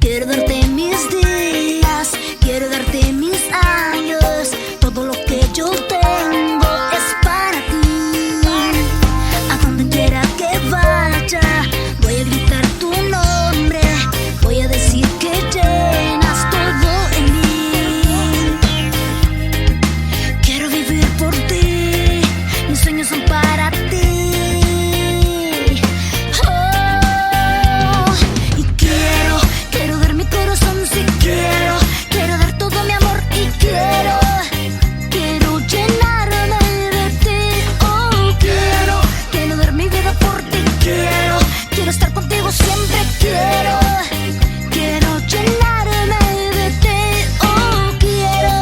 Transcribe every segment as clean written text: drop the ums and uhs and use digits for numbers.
Quiero darte mis días, quiero darte mis años. Todo lo que yo tengo es para ti. A donde quiera que vaya, voy a gritar tu nombre. Voy a decir que llenas todo en mí. Quiero vivir por ti, mis sueños son para ti. Estar contigo siempre quiero llenarme de ti, oh quiero.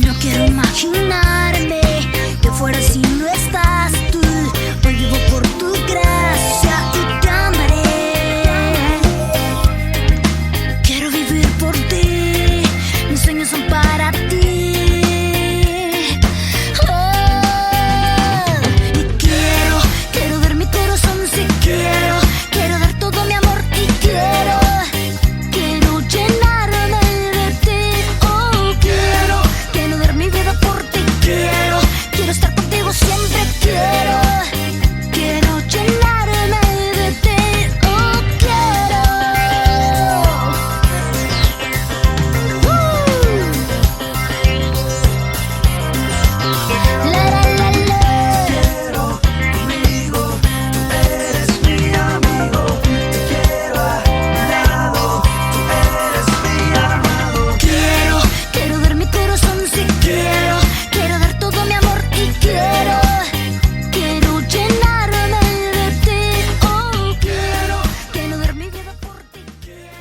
No quiero imaginarme que fuera si no estás tú. Hoy vivo por tu gracia y te amaré. Quiero vivir por ti, mis sueños son para ti.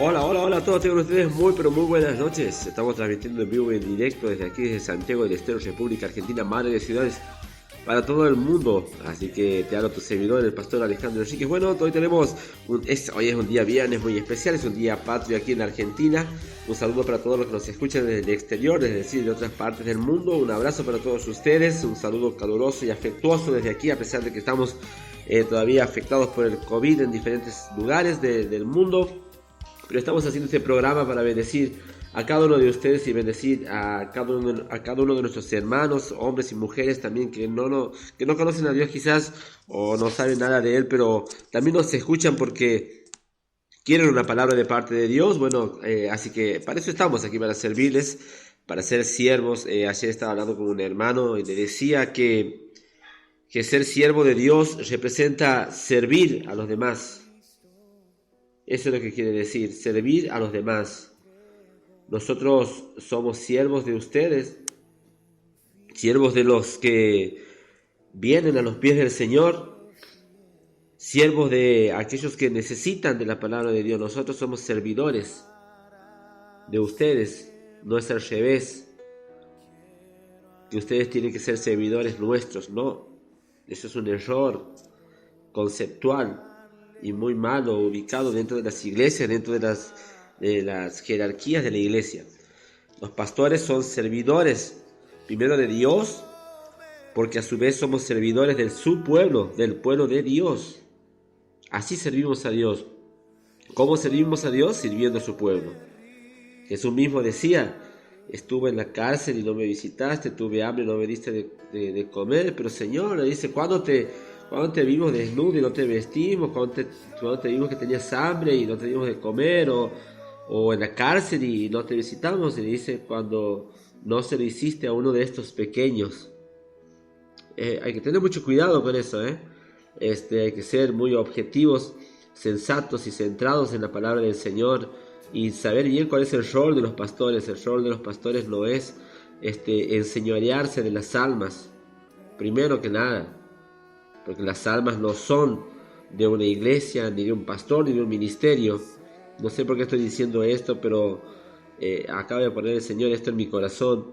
Hola a todos, tengan ustedes muy pero muy buenas noches. Estamos transmitiendo en vivo y en directo desde aquí, desde Santiago del Estero, República Argentina, madre de ciudades, para todo el mundo. Así que te hablo tu servidor, el pastor Alejandro Enríquez. Bueno, hoy tenemos hoy es un día viernes muy especial, es un día patrio aquí en la Argentina. Un saludo para todos los que nos escuchan desde el exterior, es decir, de otras partes del mundo. Un abrazo para todos ustedes, un saludo caluroso y afectuoso desde aquí, a pesar de que estamos todavía afectados por el COVID en diferentes lugares del mundo. Pero estamos haciendo este programa para bendecir a cada uno de ustedes y bendecir a cada uno de nuestros hermanos, hombres y mujeres también que no conocen a Dios quizás o no saben nada de Él, pero también nos escuchan porque quieren una palabra de parte de Dios. Bueno, así que para eso estamos aquí, para servirles, para ser siervos. Ayer estaba hablando con un hermano y le decía que ser siervo de Dios representa servir a los demás. Eso es lo que quiere decir, servir a los demás. Nosotros somos siervos de ustedes, siervos de los que vienen a los pies del Señor, siervos de aquellos que necesitan de la palabra de Dios. Nosotros somos servidores de ustedes, no es al revés, que ustedes tienen que ser servidores nuestros, no. Eso es un error conceptual y muy malo ubicado dentro de las iglesias, dentro de las jerarquías de la iglesia. Los pastores son servidores primero de Dios, porque a su vez somos servidores de su pueblo, del pueblo de Dios. Así servimos a Dios. ¿Cómo servimos a Dios? Sirviendo a su pueblo. Jesús mismo decía: estuve en la cárcel y no me visitaste, tuve hambre y no me diste de comer. Pero Señor, le dice, ¿cuándo te vimos desnudo y no te vestimos? ¿Cuándo te vimos que tenías hambre y no te dimos de comer? O en la cárcel y no te visitamos. Y dice, cuando no se lo hiciste a uno de estos pequeños. Hay que tener mucho cuidado con eso, Hay que ser muy objetivos, sensatos y centrados en la palabra del Señor y saber bien cuál es el rol de los pastores. El rol de los pastores no es enseñorearse de las almas, primero que nada, porque las almas no son de una iglesia, ni de un pastor, ni de un ministerio. No sé por qué estoy diciendo esto, pero acaba de poner el Señor esto en mi corazón.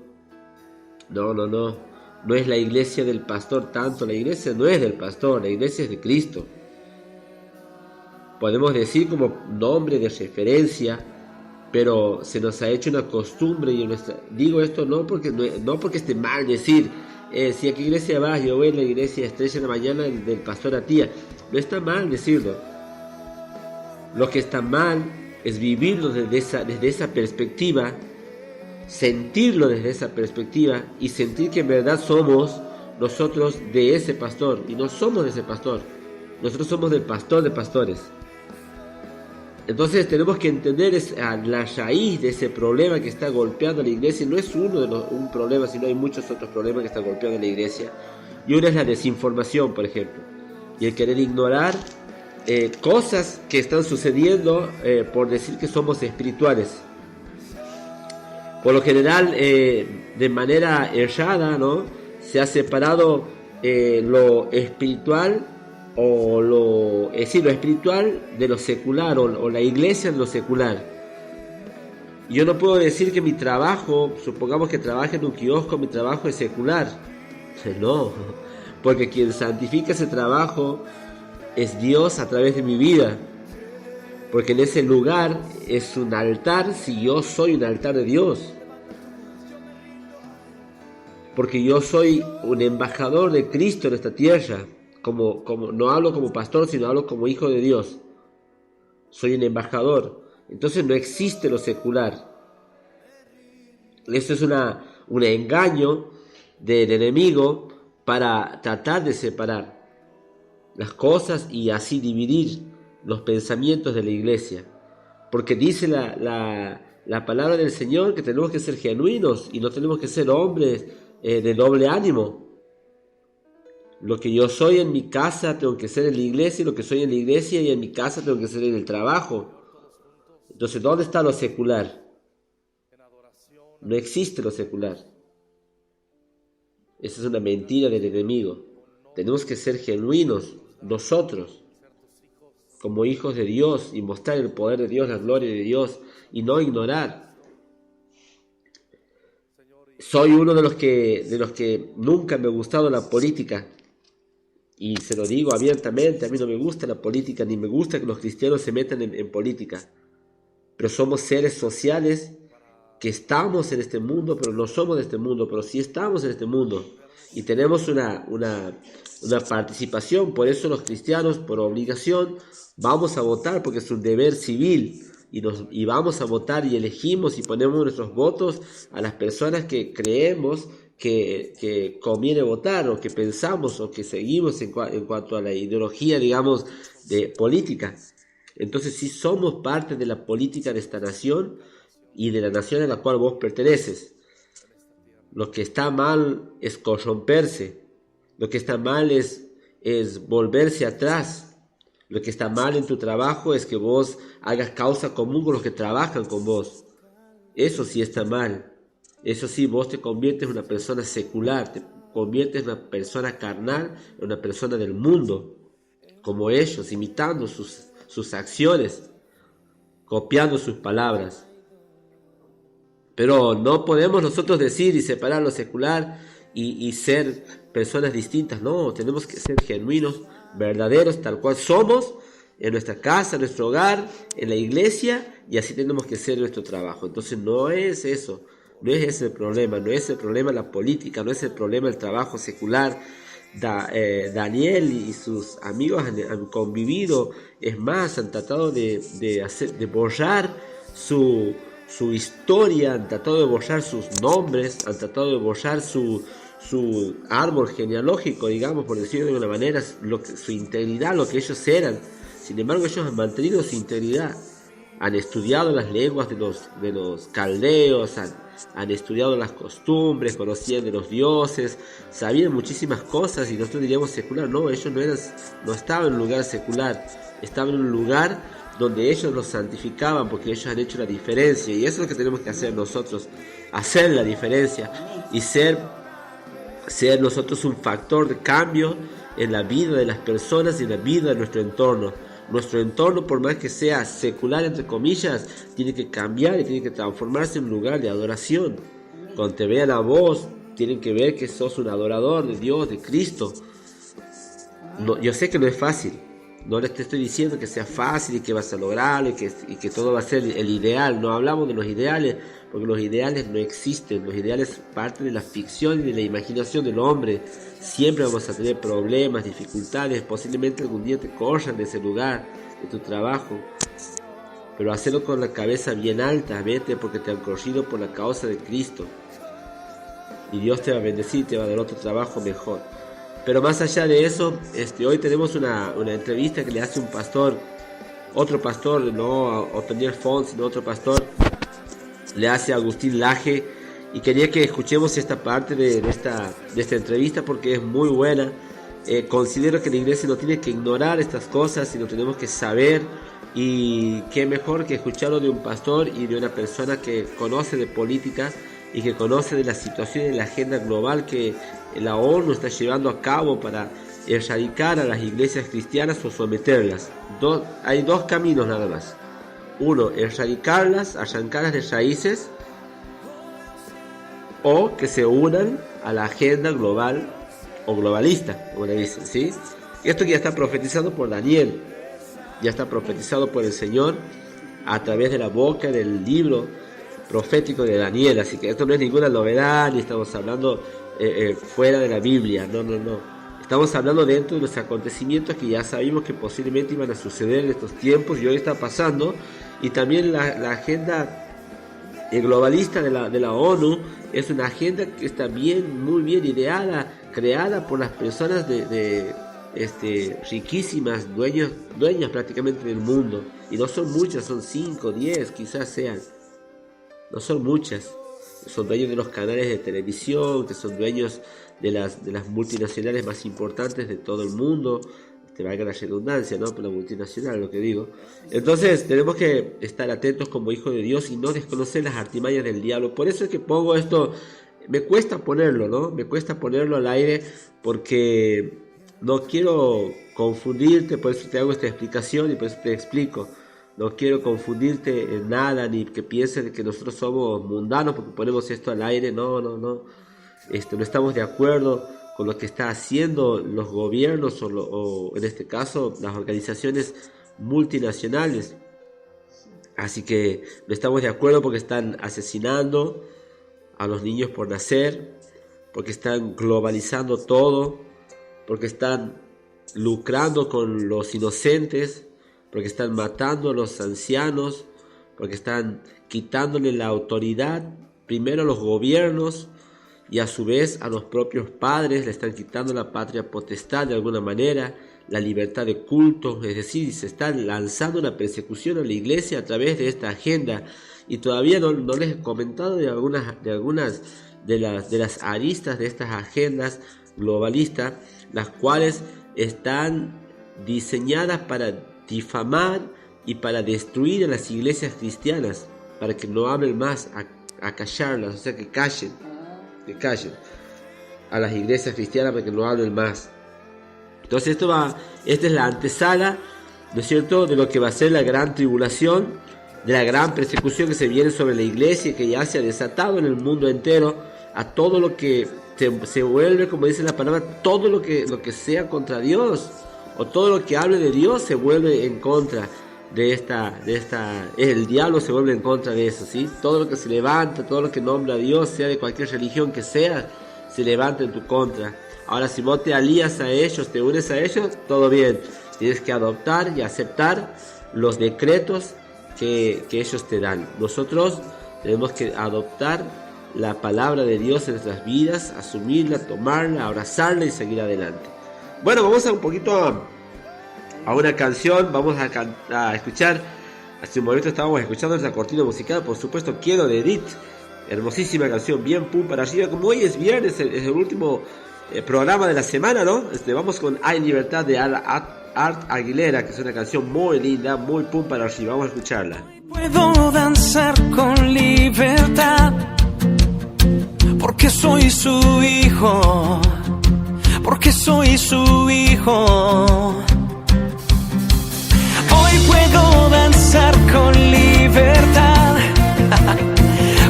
No es la iglesia del pastor tanto, la iglesia no es del pastor, la iglesia es de Cristo. Podemos decir como nombre de referencia, pero se nos ha hecho una costumbre y digo esto no porque esté mal decir si a qué iglesia vas, yo voy a la iglesia Estrella de la Mañana del pastor Atía. No está mal decirlo. Lo que está mal es vivirlo desde esa perspectiva, sentirlo desde esa perspectiva y sentir que en verdad somos nosotros de ese pastor, y no somos de ese pastor, nosotros somos del pastor de pastores. Entonces tenemos que entender la raíz de ese problema que está golpeando a la iglesia. No es un problema, sino hay muchos otros problemas que están golpeando a la iglesia, y uno es la desinformación, por ejemplo, y el querer ignorar cosas que están sucediendo por decir que somos espirituales. Por lo general, de manera errada, ¿no?, se ha separado lo espiritual lo espiritual de lo secular, o la iglesia de lo secular. Yo no puedo decir que mi trabajo, supongamos que trabaje en un kiosco, mi trabajo es secular. No, porque quien santifica ese trabajo es Dios a través de mi vida, porque en ese lugar es un altar, si yo soy un altar de Dios, porque yo soy un embajador de Cristo en esta tierra. Como no hablo como pastor, sino hablo como hijo de Dios. Soy un embajador. Entonces no existe lo secular. Esto es un engaño del enemigo para tratar de separar las cosas y así dividir los pensamientos de la iglesia. Porque dice la palabra del Señor que tenemos que ser genuinos y no tenemos que ser hombres de doble ánimo. Lo que yo soy en mi casa tengo que ser en la iglesia, y lo que soy en la iglesia y en mi casa tengo que ser en el trabajo. Entonces, ¿dónde está lo secular? No existe lo secular. Esa es una mentira del enemigo. Tenemos que ser genuinos nosotros, como hijos de Dios, y mostrar el poder de Dios, la gloria de Dios, y no ignorar. Soy uno de los que nunca me ha gustado la política. Y se lo digo abiertamente, a mí no me gusta la política, ni me gusta que los cristianos se metan en política. Pero somos seres sociales que estamos en este mundo, pero no somos de este mundo, pero sí estamos en este mundo. Y tenemos una participación, por eso los cristianos, por obligación, vamos a votar, porque es un deber civil. Y vamos a votar y elegimos y ponemos nuestros votos a las personas que creemos que conviene votar, o que pensamos o que seguimos en cuanto a la ideología, digamos, de política. Entonces sí somos parte de la política de esta nación y de la nación a la cual vos perteneces. Lo que está mal es corromperse, lo que está mal es volverse atrás. Lo que está mal en tu trabajo es que vos hagas causa común con los que trabajan con vos. Eso sí está mal. Eso sí, vos te conviertes en una persona secular, te conviertes en una persona carnal, en una persona del mundo, como ellos, imitando sus acciones, copiando sus palabras. Pero no podemos nosotros decir y separar lo secular y ser personas distintas. No, tenemos que ser genuinos, verdaderos, tal cual somos, en nuestra casa, en nuestro hogar, en la iglesia, y así tenemos que ser nuestro trabajo. Entonces no es eso. No es ese el problema, no es el problema la política, no es el problema el trabajo secular. Daniel y sus amigos han convivido, es más, han tratado de borrar su historia, han tratado de borrar sus nombres, han tratado de borrar su árbol genealógico, digamos, por decirlo de una manera, su integridad, lo que ellos eran. Sin embargo, ellos han mantenido su integridad. Han estudiado las lenguas de los caldeos, han estudiado las costumbres, conocían de los dioses, sabían muchísimas cosas, y nosotros diríamos secular. No, ellos no estaban en un lugar secular, estaban en un lugar donde ellos los santificaban, porque ellos han hecho la diferencia, y eso es lo que tenemos que hacer nosotros, hacer la diferencia y ser nosotros un factor de cambio en la vida de las personas y en la vida de nuestro entorno. Nuestro entorno, por más que sea secular, entre comillas, tiene que cambiar y tiene que transformarse en un lugar de adoración. Cuando te vean a vos, tienen que ver que sos un adorador de Dios, de Cristo. No, yo sé que no es fácil. no te estoy diciendo que sea fácil y que vas a lograrlo y que todo va a ser el ideal. No hablamos de los ideales, porque los ideales no existen. Los ideales parten de la ficción y de la imaginación del hombre. Siempre vamos a tener problemas, dificultades, posiblemente algún día te corran de ese lugar, de tu trabajo. Pero hacerlo con la cabeza bien alta, vete, porque te han corrido por la causa de Cristo. Y Dios te va a bendecir, te va a dar otro trabajo mejor. Pero más allá de eso, hoy tenemos una entrevista que le hace un pastor, otro pastor, no Otoniel Font, sino otro pastor, le hace a Agustín Laje, y quería que escuchemos esta parte de esta entrevista porque es muy buena. Considero que la iglesia no tiene que ignorar estas cosas, sino tenemos que saber, y qué mejor que escucharlo de un pastor y de una persona que conoce de política y que conoce de la situación y de la agenda global que la ONU está llevando a cabo para erradicar a las iglesias cristianas o someterlas. Hay dos caminos nada más. Uno, erradicarlas, arrancarlas de raíces, o que se unan a la agenda global o globalista, como le dicen, ¿sí? Esto ya está profetizado por Daniel, ya está profetizado por el Señor a través de la boca del libro profético de Daniel, así que esto no es ninguna novedad, ni estamos hablando fuera de la Biblia, no. Estamos hablando dentro de los acontecimientos que ya sabíamos que posiblemente iban a suceder en estos tiempos y hoy está pasando, y también la agenda globalista de la ONU es una agenda que está muy bien ideada, creada por las personas riquísimas, dueñas prácticamente del mundo, y no son muchas, son 5, 10 quizás sean, no son muchas. Son dueños de los canales de televisión, que son dueños de las multinacionales más importantes de todo el mundo. Te valga la redundancia, ¿no? Por la multinacional, lo que digo. Entonces, tenemos que estar atentos como hijos de Dios y no desconocer las artimañas del diablo. Por eso es que pongo esto, me cuesta ponerlo, ¿no? Me cuesta ponerlo al aire porque no quiero confundirte, por eso te hago esta explicación y por eso te explico. No quiero confundirte en nada, ni que pienses que nosotros somos mundanos porque ponemos esto al aire. No. No estamos de acuerdo con lo que está haciendo los gobiernos o en este caso las organizaciones multinacionales. Así que no estamos de acuerdo porque están asesinando a los niños por nacer, porque están globalizando todo, porque están lucrando con los inocentes, porque están matando a los ancianos, porque están quitándole la autoridad primero a los gobiernos y a su vez a los propios padres, le están quitando la patria potestad de alguna manera, la libertad de culto, es decir, se está lanzando una persecución a la iglesia a través de esta agenda. Y todavía no les he comentado de algunas de las aristas de estas agendas globalistas, las cuales están diseñadas para difamar y para destruir a las iglesias cristianas, para que no hablen más, a callarlas, o sea, que callen a las iglesias cristianas para que no hablen más. Entonces esta es la antesala, ¿no es cierto?, de lo que va a ser la gran tribulación, de la gran persecución que se viene sobre la iglesia, que ya se ha desatado en el mundo entero, a todo lo que se vuelve, como dice la palabra, todo lo que sea contra Dios, o todo lo que hable de Dios se vuelve en contra de esta, el diablo se vuelve en contra de eso, ¿sí? Todo lo que se levanta, todo lo que nombra a Dios, sea de cualquier religión que sea, se levanta en tu contra. Ahora, si vos te alías a ellos, te unes a ellos, todo bien. Tienes que adoptar y aceptar los decretos que ellos te dan. Nosotros tenemos que adoptar la palabra de Dios en nuestras vidas, asumirla, tomarla, abrazarla y seguir adelante. Bueno, vamos a un poquito a una canción, vamos a escuchar. Hace un momento estábamos escuchando esa cortina musical, por supuesto, Quiero de Edith, hermosísima canción, bien pum para arriba. Como hoy es viernes, es el último programa de la semana, ¿no? Vamos con Hay Libertad de Art Aguilera, que es una canción muy linda, muy pum para arriba. Vamos a escucharla. Puedo danzar con libertad, porque soy su hijo, porque soy su hijo. Hoy puedo danzar con libertad,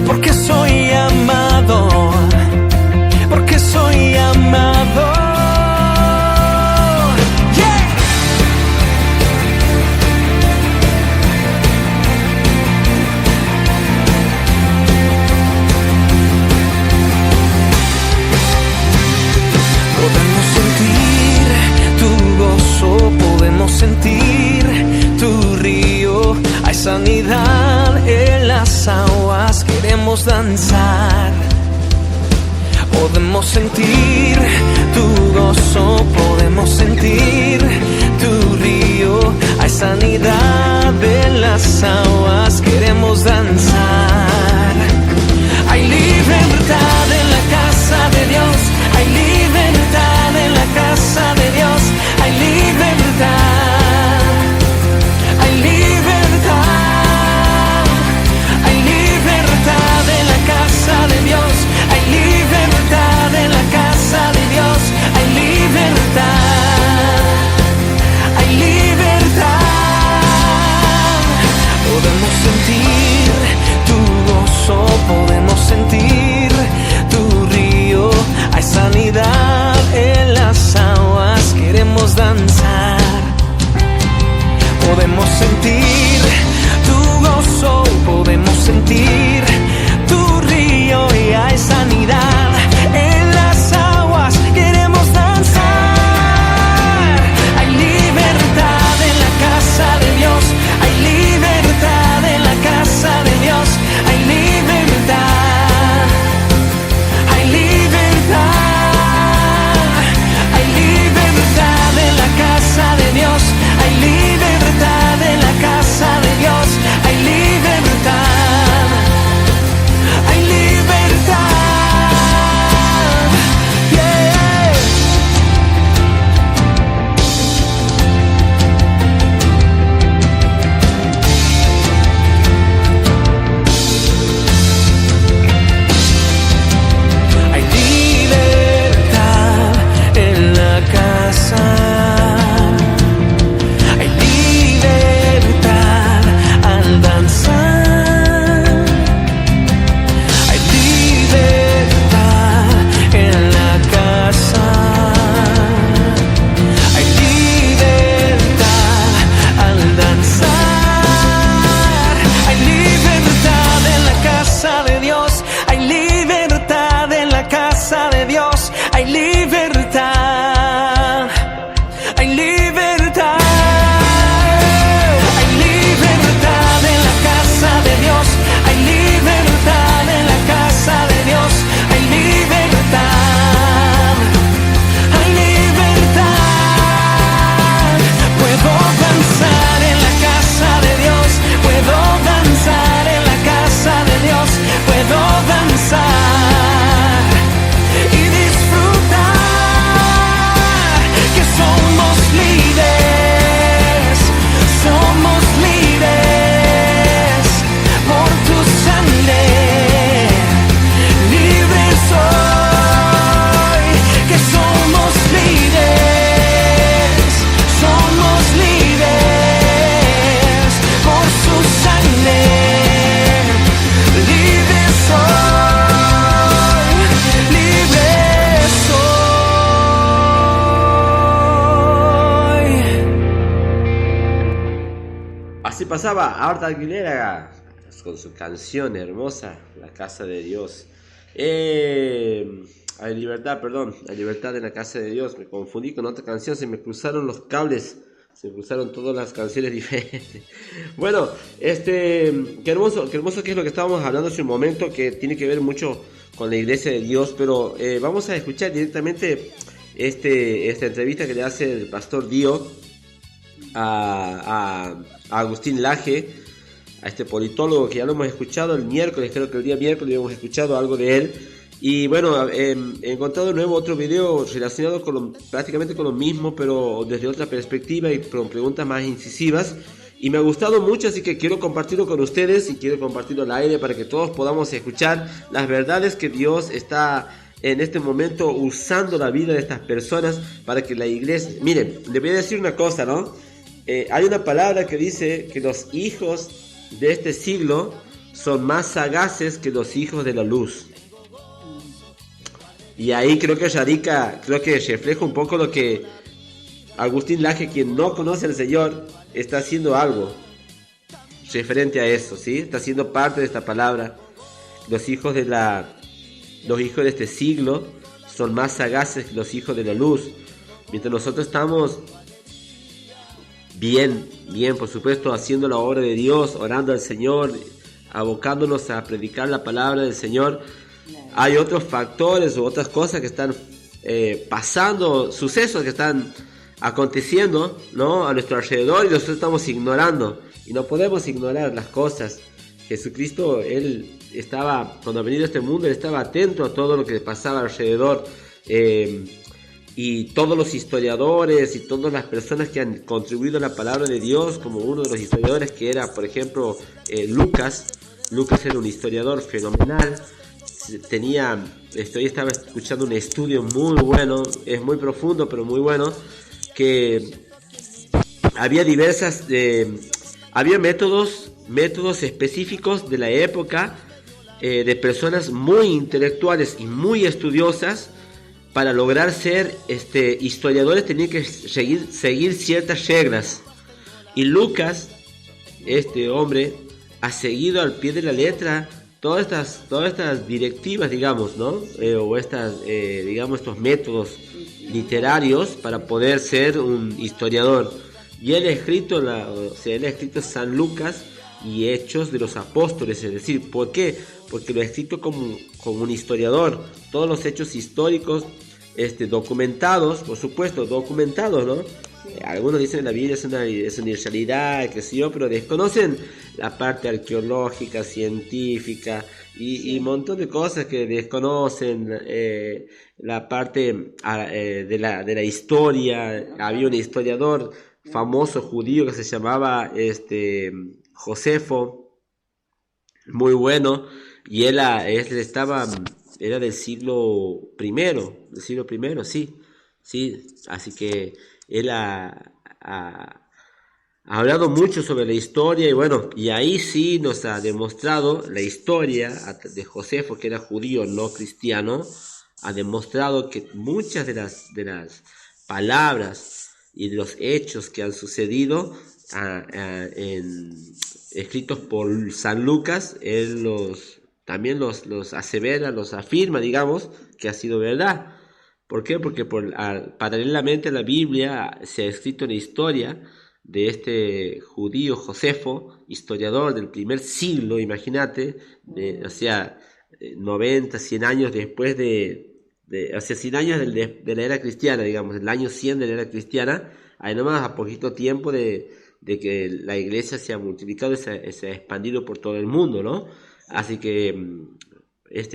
porque soy amado, porque soy amado. Yeah. sanidad en las aguas, queremos danzar. Podemos sentir tu gozo, podemos sentir tu río. Hay sanidad en las aguas, queremos danzar. Hay libertad en la casa de Dios, hay libertad en la casa de Dios, hay libertad, hay libertad, hay libertad en la casa de Dios, hay libertad en la casa de Dios, hay libertad, hay libertad. Podemos sentir tu gozo, podemos sentir tu río. Hay sanidad en las aguas, queremos danzar. Podemos sentir tu gozo, podemos sentir tu río. Y hay sanidad en las aguas, queremos danzar. Hay libertad en la casa de Dios, hay libertad en la casa de Dios, hay libertad, hay libertad, hay libertad en la casa de Dios, hay libertad en la casa de Dios, hay libertad, hay libertad, yeah. Hay libertad en la casa, hay libertad al danzar, hay libertad en la casa, hay libertad al danzar, hay libertad en la casa de Dios, hay libertad en la casa de Dios, hay libertad, hay libertad, hay libertad en la casa de Dios, hay libertad en la casa de Dios, hay libertad, hay libertad. Puedo danzar en la casa de Dios, puedo danzar en la casa de Dios, puedo danzar y disfrutar que somos libres por tu sangre, libre soy, que somos libres por su sangre, libre soy, libre soy. Así pasaba Arta Aguilera con su canción hermosa, La Casa de Dios. Hay libertad, perdón, hay libertad en la casa de Dios. Me confundí con otra canción, se me cruzaron los cables, se me cruzaron todas las canciones diferentes. Bueno, qué hermoso que es lo que estábamos hablando hace un momento, que tiene que ver mucho con la iglesia de Dios, pero vamos a escuchar directamente esta entrevista que le hace el pastor Dio a Agustín Laje, a este politólogo que ya lo hemos escuchado el miércoles, creo que el día miércoles hemos escuchado algo de él. Y bueno, he encontrado de nuevo otro video relacionado prácticamente con lo mismo, pero desde otra perspectiva y con preguntas más incisivas. Y me ha gustado mucho, así que quiero compartirlo con ustedes y quiero compartirlo al aire para que todos podamos escuchar las verdades que Dios está en este momento usando la vida de estas personas para que la iglesia... Miren, le voy a decir una cosa, ¿no? Hay una palabra que dice que los hijos de este siglo son más sagaces que los hijos de la luz. Y ahí creo que refleja un poco lo que Agustín Laje, quien no conoce al Señor, está haciendo algo referente a eso, ¿sí? Está siendo parte de esta palabra. Los hijos de este siglo son más sagaces que los hijos de la luz. Mientras nosotros estamos bien, por supuesto, haciendo la obra de Dios, orando al Señor, abocándonos a predicar la palabra del Señor, hay otros factores u otras cosas que están pasando, sucesos que están aconteciendo, ¿no?, a nuestro alrededor, y nosotros estamos ignorando, y no podemos ignorar las cosas. Jesucristo, Él estaba, cuando ha venido a este mundo, Él estaba atento a todo lo que pasaba alrededor, y todos los historiadores y todas las personas que han contribuido a la palabra de Dios, como uno de los historiadores que era, por ejemplo, Lucas era un historiador fenomenal. Hoy estaba escuchando un estudio muy bueno, es muy profundo pero muy bueno, que había había métodos específicos de la época, de personas muy intelectuales y muy estudiosas. Para lograr ser historiadores tenían que seguir ciertas reglas, y Lucas, este hombre, ha seguido al pie de la letra todas estas directivas, digamos, ¿no? Estos métodos literarios para poder ser un historiador. Y él ha escrito San Lucas y Hechos de los Apóstoles, es decir, ¿por qué? Porque lo ha escrito como un historiador. Todos los hechos históricos documentados, por supuesto, documentados, ¿no? Algunos dicen que la Biblia es una irrealidad, qué sé yo, pero desconocen la parte arqueológica, científica y un montón de cosas que desconocen, la parte de la historia. Había un historiador famoso judío que se llamaba Josefo, muy bueno, y él era del siglo I, sí, así que él ha hablado mucho sobre la historia, y ahí sí nos ha demostrado la historia de Josefo, que era judío, no cristiano. Ha demostrado que muchas de las palabras y de los hechos que han sucedido escritos por San Lucas, él también los asevera, los afirma, digamos, que ha sido verdad. ¿Por qué? Porque paralelamente a la Biblia se ha escrito la historia de este judío Josefo, historiador del primer siglo, imagínate, 90, 100 años después 100 años de la era cristiana, digamos, el año 100 de la era cristiana, ahí nomás a poquito tiempo de que la iglesia se ha multiplicado y se ha expandido por todo el mundo, ¿no? Así que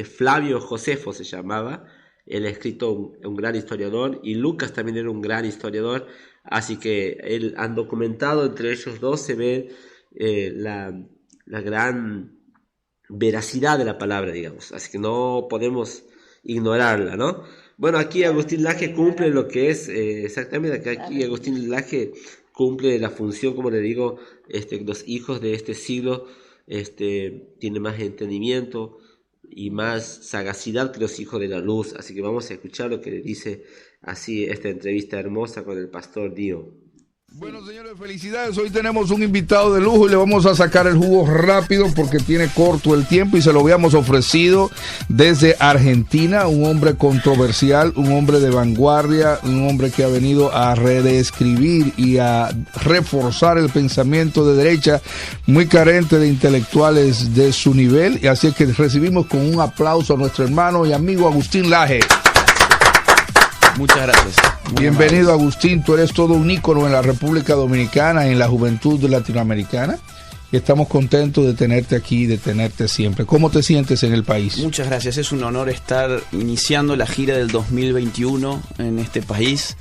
Flavio Josefo se llamaba. Él ha escrito un gran historiador, y Lucas también era un gran historiador, así que él han documentado, entre ellos dos se ve la gran veracidad de la palabra, digamos, así que no podemos ignorarla, ¿no? Bueno, aquí Agustín Laje cumple lo que es, exactamente, aquí Agustín Laje cumple la función, como le digo, los hijos de este siglo tienen más entendimiento y más sagacidad que los hijos de la luz. Así que vamos a escuchar lo que le dice así esta entrevista hermosa con el pastor Dio. Bueno, señores, felicidades. Hoy tenemos un invitado de lujo y le vamos a sacar el jugo rápido porque tiene corto el tiempo, y se lo habíamos ofrecido desde Argentina. Un hombre controversial, un hombre de vanguardia, un hombre que ha venido a reescribir y a reforzar el pensamiento de derecha, muy carente de intelectuales de su nivel. Y así es que recibimos con un aplauso a nuestro hermano y amigo Agustín Laje. Muchas gracias. Bienvenido, Agustín. Tú eres todo un ícono en la República Dominicana, en la juventud latinoamericana, y estamos contentos de tenerte aquí, de tenerte siempre. ¿Cómo te sientes en el país? Muchas gracias. Es un honor estar iniciando la gira del 2021 en este país,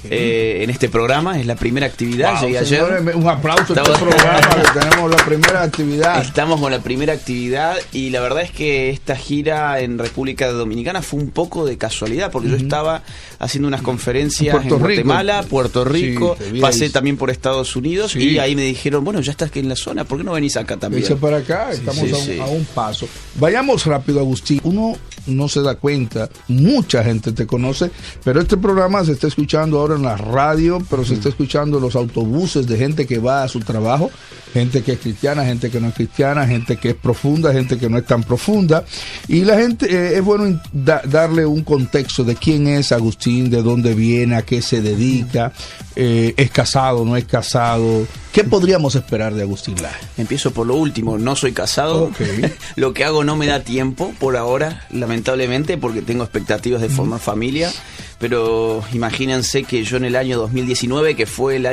en este programa. Es la primera actividad. Wow, llegué señores, ayer. un aplauso a este programa, que tenemos la primera actividad. Estamos con la primera actividad, y la verdad es que esta gira en República Dominicana fue un poco de casualidad, porque yo estaba haciendo unas conferencias en Guatemala, Puerto Rico, sí, pasé también por Estados Unidos, y ahí me dijeron, bueno, ya estás aquí en la zona, ¿por qué no venís acá también? Echa para acá, estamos a un paso. Vayamos rápido, Agustín. Uno no se da cuenta, mucha gente te conoce, pero este programa se está escuchando ahora en la radio, pero se está escuchando en los autobuses de gente que va a su trabajo, gente que es cristiana, gente que no es cristiana, gente que es profunda, gente que no es tan profunda, y la gente, es bueno darle un contexto de quién es Agustín, de dónde viene, a qué se dedica, es casado, no es casado. ¿Qué podríamos esperar de Agustín Laje? Empiezo por lo último, no soy casado. Okay. Lo que hago no me da tiempo por ahora, lamentablemente, porque tengo expectativas de formar familia. Pero imagínense que yo en el año 2019, que fue el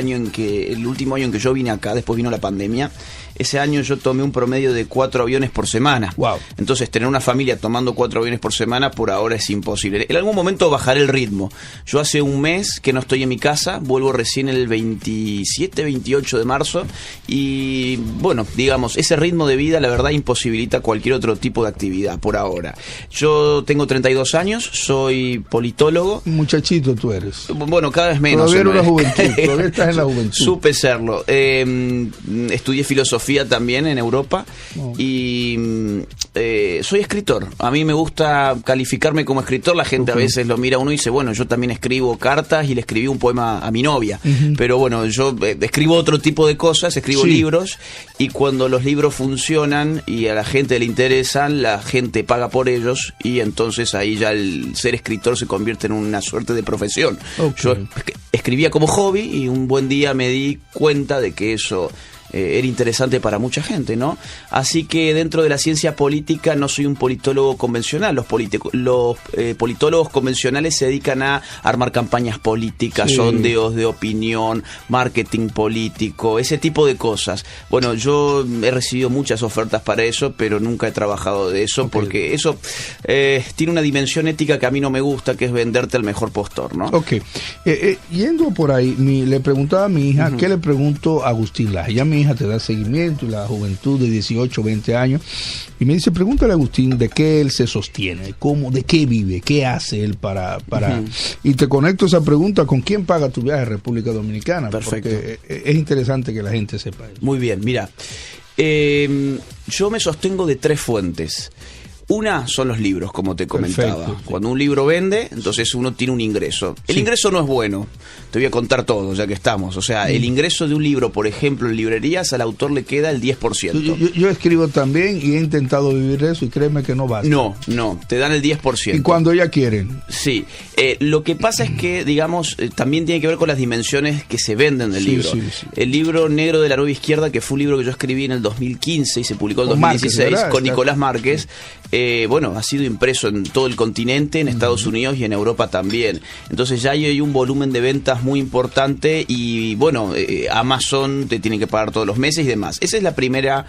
último año en que yo vine acá, después vino la pandemia, ese año yo tomé un promedio de 4 aviones por semana. Wow. Entonces tener una familia tomando 4 aviones por semana por ahora es imposible. En algún momento bajaré el ritmo. Yo hace un mes que no estoy en mi casa, vuelvo recién el 27, 28 de marzo y bueno, digamos, ese ritmo de vida la verdad imposibilita cualquier otro tipo de actividad por ahora. Yo tengo 32 años, soy politólogo. Muchachito tú eres. Bueno, cada vez menos. Todavía eres una juventud, todavía estás en la juventud. Supe serlo. Estudié filosofía también en Europa y soy escritor. A mí me gusta calificarme como escritor. La gente a veces lo mira a uno y dice, bueno, yo también escribo cartas y le escribí un poema a mi novia. Pero bueno, yo escribo otro tipo de cosas, escribo libros y cuando los libros funcionan y a la gente le interesan, la gente paga por ellos y entonces ahí ya el ser escritor se convierte en una suerte de profesión. Yo escribía como hobby y un buen día me di cuenta de que eso era interesante para mucha gente, ¿no? Así que dentro de la ciencia política no soy un politólogo convencional. Los politólogos convencionales se dedican a armar campañas políticas, sondeos de opinión, marketing político, ese tipo de cosas. Bueno, yo he recibido muchas ofertas para eso, pero nunca he trabajado de eso, porque eso tiene una dimensión ética que a mí no me gusta, que es venderte al mejor postor, ¿no? Ok. Yendo por ahí, le preguntaba a mi hija, ¿qué le pregunto a Agustín Laje? Ya mi hija te da seguimiento y la juventud de 18, 20 años y me dice, pregúntale a Agustín de qué él se sostiene, de qué vive, qué hace él para y te conecto esa pregunta con quién paga tu viaje a República Dominicana. Perfecto. Porque es interesante que la gente sepa eso. Muy bien, mira, yo me sostengo de 3 fuentes. Una son los libros, como te comentaba. Perfecto. Cuando un libro vende, entonces uno tiene un ingreso. El ingreso no es bueno. Te voy a contar todo, ya que estamos. O sea, el ingreso de un libro, por ejemplo, en librerías, al autor le queda el 10%. Yo escribo también y he intentado vivir eso y créeme que no basta. No, te dan el 10%. Y cuando ya quieren. Sí. Lo que pasa es que, digamos, también tiene que ver con las dimensiones que se venden del libro. Sí. El libro Negro de la Nueva Izquierda, que fue un libro que yo escribí en el 2015 y se publicó en el 2016 Márquez, con Nicolás Márquez. Bueno, ha sido impreso en todo el continente, en Estados Unidos y en Europa también. Entonces ya hay un volumen de ventas muy importante y bueno, Amazon te tiene que pagar todos los meses y demás. Esa es la primera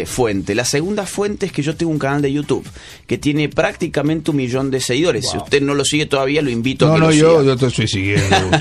fuente. La segunda fuente es que yo tengo un canal de YouTube que tiene prácticamente 1 millón de seguidores. Wow. Si usted no lo sigue todavía, lo invito a que lo siga. Yo te estoy siguiendo.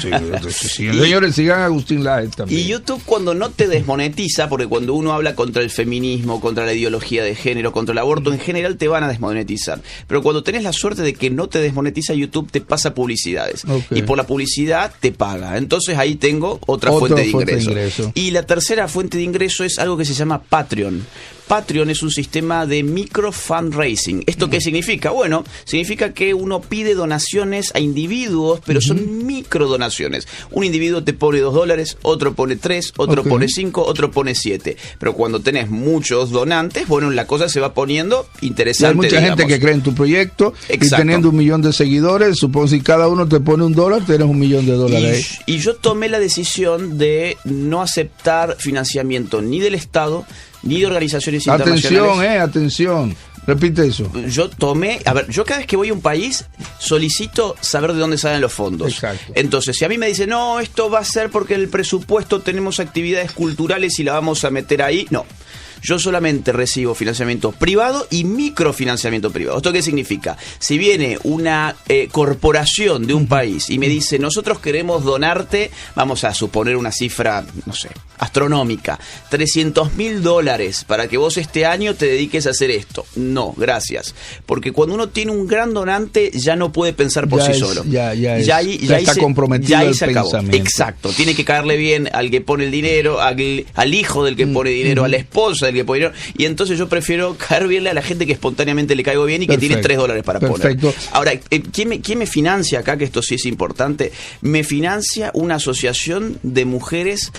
Señores, sigan a Agustín Laje también. Y YouTube cuando no te desmonetiza, porque cuando uno habla contra el feminismo, contra la ideología de género, contra el aborto, en general te van a desmonetizar. Pero cuando tenés la suerte de que no te desmonetiza, YouTube te pasa publicidades. Y por la publicidad te paga. Entonces ahí tengo otra fuente de ingreso. Y la tercera fuente de ingreso es algo que se llama Patreon. Patreon es un sistema de micro fundraising. ¿Esto qué significa? Bueno, significa que uno pide donaciones a individuos, pero son micro donaciones. Un individuo te pone $2, otro pone 3, otro pone 5, otro pone 7. Pero cuando tenés muchos donantes, bueno, la cosa se va poniendo interesante. Y hay mucha gente que cree en tu proyecto. Exacto. Y teniendo 1 millón de seguidores, supongo si cada uno te pone $1, tienes $1 millón de dólares. Y yo tomé la decisión de no aceptar financiamiento ni del Estado ni de organizaciones internacionales. Atención. Repite eso. Yo cada vez que voy a un país solicito saber de dónde salen los fondos. Exacto. Entonces, si a mí me dicen, no, esto va a ser porque en el presupuesto tenemos actividades culturales y la vamos a meter ahí, no. Yo solamente recibo financiamiento privado y microfinanciamiento privado. ¿Esto qué significa? Si viene una corporación de un país y me dice, nosotros queremos donarte, vamos a suponer una cifra, no sé, astronómica, $300.000 para que vos este año te dediques a hacer esto. No, gracias. Porque cuando uno tiene un gran donante, ya no puede pensar por sí solo. Ya está comprometido el pensamiento. Exacto. Tiene que caerle bien al que pone el dinero, al hijo del que pone dinero, a la esposa del que pone dinero. Y entonces yo prefiero caer bien a la gente que espontáneamente le caigo bien y que tiene $3 para poner. Ahora, ¿quién me financia acá? Que esto sí es importante. Me financia una asociación de mujeres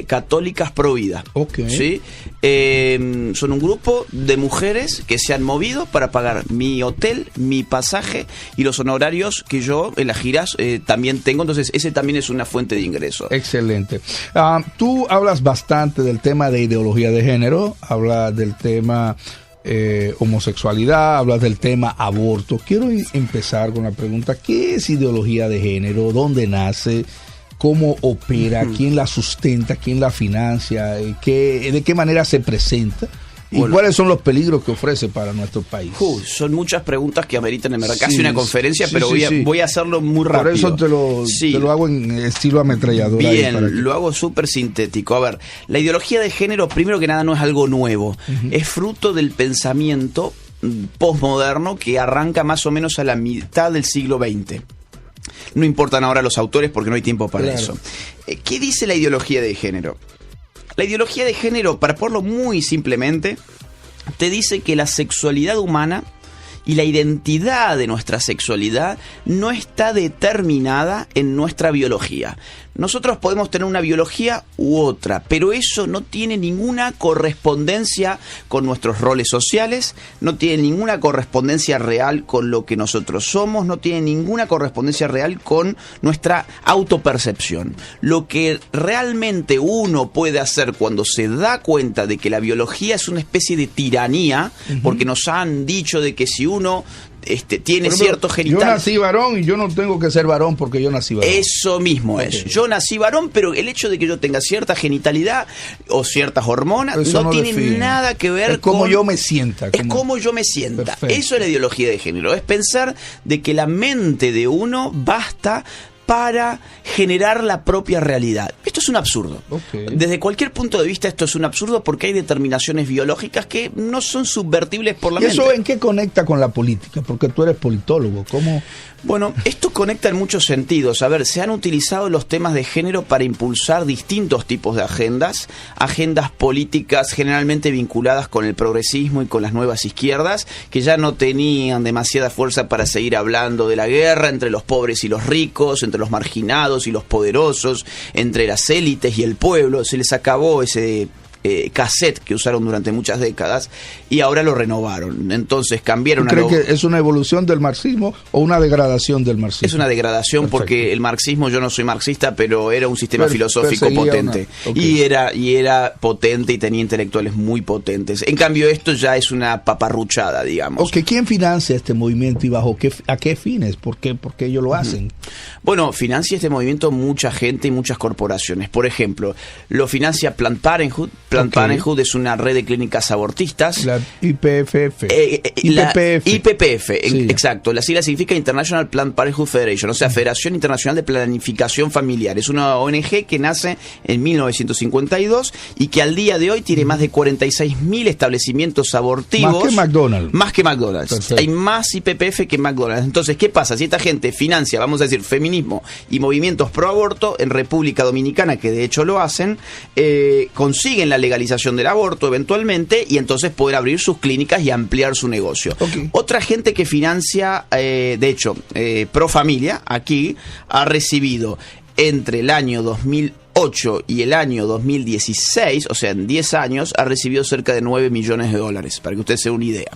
católicas pro vida. ¿Sí? Son un grupo de mujeres que se han movido para pagar mi hotel, mi pasaje y los honorarios que yo en las giras también tengo. Entonces ese también es una fuente de ingreso. Excelente. Tú hablas bastante del tema de ideología de género, hablas del tema homosexualidad, hablas del tema aborto. Quiero empezar con la pregunta: ¿qué es ideología de género? ¿Dónde nace? ¿Cómo opera? ¿Quién la sustenta? ¿Quién la financia? ¿De qué manera se presenta? ¿Y cuáles son los peligros que ofrece para nuestro país? Son muchas preguntas que ameritan en verdad casi una conferencia, pero voy a hacerlo muy rápido. Por eso te lo hago en estilo ametralladora. Bien, lo hago súper sintético. A ver, la ideología de género, primero que nada, no es algo nuevo. Es fruto del pensamiento posmoderno que arranca más o menos a la mitad del siglo XX. No importan ahora los autores porque no hay tiempo para eso. ¿Qué dice la ideología de género? La ideología de género, para ponerlo muy simplemente, te dice que la sexualidad humana y la identidad de nuestra sexualidad no está determinada en nuestra biología. Nosotros podemos tener una biología u otra, pero eso no tiene ninguna correspondencia con nuestros roles sociales, no tiene ninguna correspondencia real con lo que nosotros somos, no tiene ninguna correspondencia real con nuestra autopercepción. Lo que realmente uno puede hacer cuando se da cuenta de que la biología es una especie de tiranía, porque nos han dicho de que si uno tiene cierto genital. Yo nací varón y yo no tengo que ser varón porque yo nací varón. Eso mismo es. Yo nací varón, pero el hecho de que yo tenga cierta genitalidad o ciertas hormonas no tiene nada que ver con... Es como yo me sienta. Es como yo me sienta. Eso es la ideología de género. Es pensar de que la mente de uno basta para generar la propia realidad. Esto es un absurdo. Desde cualquier punto de vista esto es un absurdo porque hay determinaciones biológicas que no son subvertibles por la mente. ¿Y eso en qué conecta con la política? Porque tú eres politólogo. ¿Cómo? Bueno, esto conecta en muchos sentidos. A ver, se han utilizado los temas de género para impulsar distintos tipos de agendas políticas generalmente vinculadas con el progresismo y con las nuevas izquierdas, que ya no tenían demasiada fuerza para seguir hablando de la guerra entre los pobres y los ricos, entre los marginados y los poderosos, entre las élites y el pueblo. Se les acabó ese cassette que usaron durante muchas décadas y ahora lo renovaron. Entonces cambiaron. ¿Cree que es una evolución del marxismo o una degradación del marxismo? Es una degradación. Porque el marxismo, yo no soy marxista, pero era un sistema filosófico potente. Y era potente y tenía intelectuales muy potentes. En cambio esto ya es una paparruchada, digamos. ¿Quién financia este movimiento y a qué fines? ¿Por qué ellos lo hacen? Bueno, financia este movimiento mucha gente y muchas corporaciones. Por ejemplo, lo financia Planned Parenthood. Planned Parenthood es una red de clínicas abortistas. La IPPF. IPPF, exacto. La sigla significa International Planned Parenthood Federation, o sea, Federación Internacional de Planificación Familiar. Es una ONG que nace en 1952 y que al día de hoy tiene más de 46.000 establecimientos abortivos. Más que McDonald's. Más que McDonald's. Perfecto. Hay más IPPF que McDonald's. Entonces, ¿qué pasa? Si esta gente financia, vamos a decir, feminismo y movimientos pro aborto en República Dominicana, que de hecho lo hacen, consiguen la legalización del aborto eventualmente y entonces poder abrir sus clínicas y ampliar su negocio. Otra gente que financia, de hecho, Pro Familia, aquí ha recibido entre el año 2008 y el año 2016, o sea, en 10 años, ha recibido cerca de $9 millones, para que usted se dé una idea.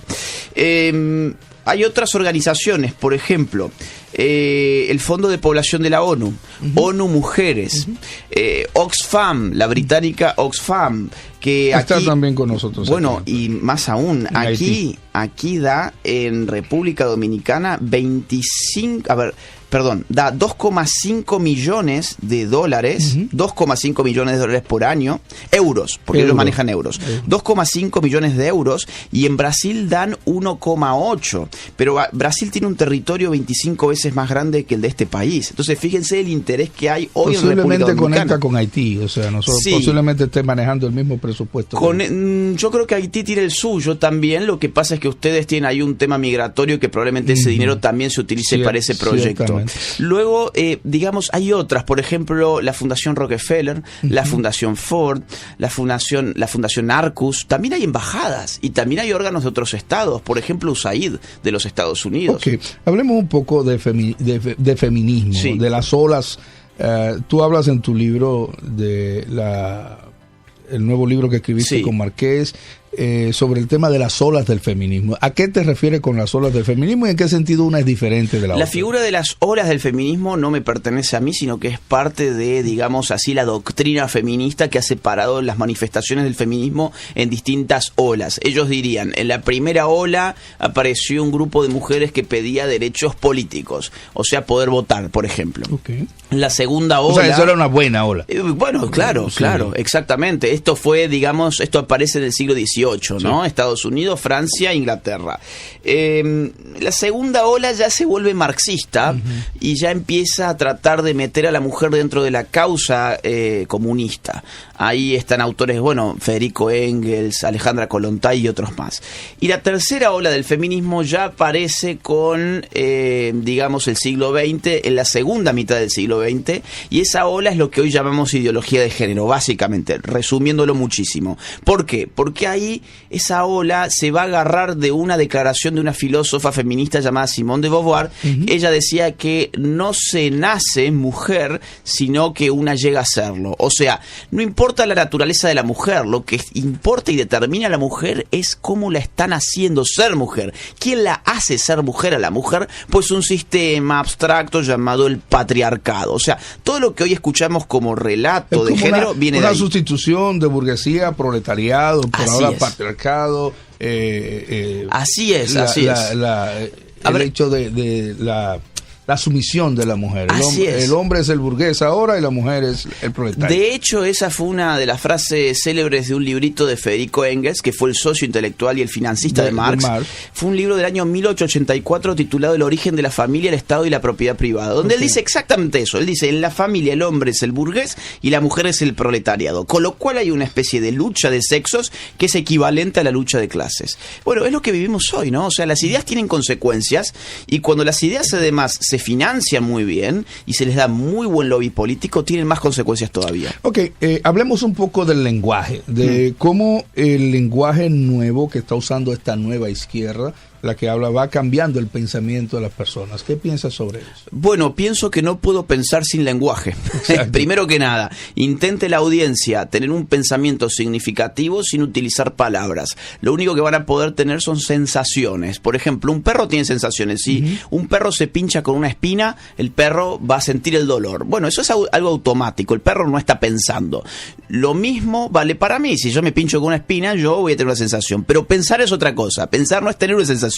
Hay otras organizaciones, por ejemplo, el Fondo de Población de la ONU, ONU Mujeres, Oxfam, la británica Oxfam, que está aquí, también con nosotros. Bueno, aquí. Y más aún, aquí da en República Dominicana da 2,5 millones de dólares, 2,5 millones de dólares por año, euros, porque ellos manejan euros, 2,5 millones de euros, y en Brasil dan 1,8, pero Brasil tiene un territorio 25 veces más grande que el de este país. Entonces fíjense el interés que hay hoy en República Dominicana. Posiblemente conecta con Haití, o sea, nosotros posiblemente esté manejando el mismo presupuesto. Yo creo que Haití tiene el suyo también, lo que pasa es que ustedes tienen ahí un tema migratorio que probablemente ese dinero también se utilice para ese proyecto. Exactamente. Luego, digamos, hay otras, por ejemplo, la Fundación Rockefeller, la Fundación Ford, la Fundación Arcus. También hay embajadas y también hay órganos de otros estados, por ejemplo, USAID de los Estados Unidos. Ok, hablemos un poco de feminismo, Sí. de las olas. Tú hablas en tu libro de el nuevo libro que escribiste Sí. con Marqués sobre el tema de las olas del feminismo. ¿A qué te refieres con las olas del feminismo y en qué sentido una es diferente de la otra? La figura de las olas del feminismo no me pertenece a mí, sino que es parte de, digamos así, la doctrina feminista que ha separado las manifestaciones del feminismo en distintas olas. Ellos dirían, en la primera ola apareció un grupo de mujeres que pedía derechos políticos, o sea, poder votar, por ejemplo. Okay. En la segunda ola... O sea, eso era una buena ola. Bueno, claro, Sí. claro, exactamente. Esto fue, digamos, esto aparece en el siglo XVIII, ¿no? Sí. Estados Unidos, Francia, Inglaterra. La segunda ola ya se vuelve marxista y ya empieza a tratar de meter a la mujer dentro de la causa comunista. Ahí están autores, bueno, Federico Engels, Alejandra Kollontai y otros más. Y la tercera ola del feminismo ya aparece con, digamos, el siglo XX, en la segunda mitad del siglo XX, y esa ola es lo que hoy llamamos ideología de género, básicamente, resumiéndolo muchísimo. ¿Por qué? Porque ahí esa ola se va a agarrar de una declaración de una filósofa feminista llamada Simone de Beauvoir. Ella decía que no se nace mujer, sino que una llega a serlo. O sea, no importa la naturaleza de la mujer, lo que importa y determina a la mujer es cómo la están haciendo ser mujer. ¿Quién la hace ser mujer a la mujer? Pues un sistema abstracto llamado el patriarcado. O sea, todo lo que hoy escuchamos como relato de género viene de una ahí. sustitución de burguesía, proletariado, por Así ahora es. patriarcado. Así es, la- así la- es. la- A el ver. hecho de la sumisión de la mujer. Así es. El hombre es el burgués ahora y la mujer es el proletario. De hecho, esa fue una de las frases célebres de un librito de Federico Engels, que fue el socio intelectual y el financista de Marx. Fue un libro del año 1884 titulado El origen de la familia, el Estado y la propiedad privada, donde él dice exactamente eso. Él dice, en la familia el hombre es el burgués y la mujer es el proletariado. Con lo cual hay una especie de lucha de sexos que es equivalente a la lucha de clases. Bueno, es lo que vivimos hoy, ¿no? O sea, las ideas tienen consecuencias y cuando las ideas además se financian muy bien y se les da muy buen lobby político, tienen más consecuencias todavía. Ok, hablemos un poco del lenguaje, de cómo el lenguaje nuevo que está usando esta nueva izquierda, la que habla, va cambiando el pensamiento de las personas. ¿Qué piensas sobre eso? Bueno, pienso que no puedo pensar sin lenguaje. Primero que nada, intente la audiencia tener un pensamiento significativo sin utilizar palabras. Lo único que van a poder tener son sensaciones. Por ejemplo, un perro tiene sensaciones. Si un perro se pincha con una espina, el perro va a sentir el dolor. Bueno, eso es algo automático. El perro no está pensando. Lo mismo vale para mí. Si yo me pincho con una espina, yo voy a tener una sensación. Pero pensar es otra cosa. Pensar no es tener una sensación.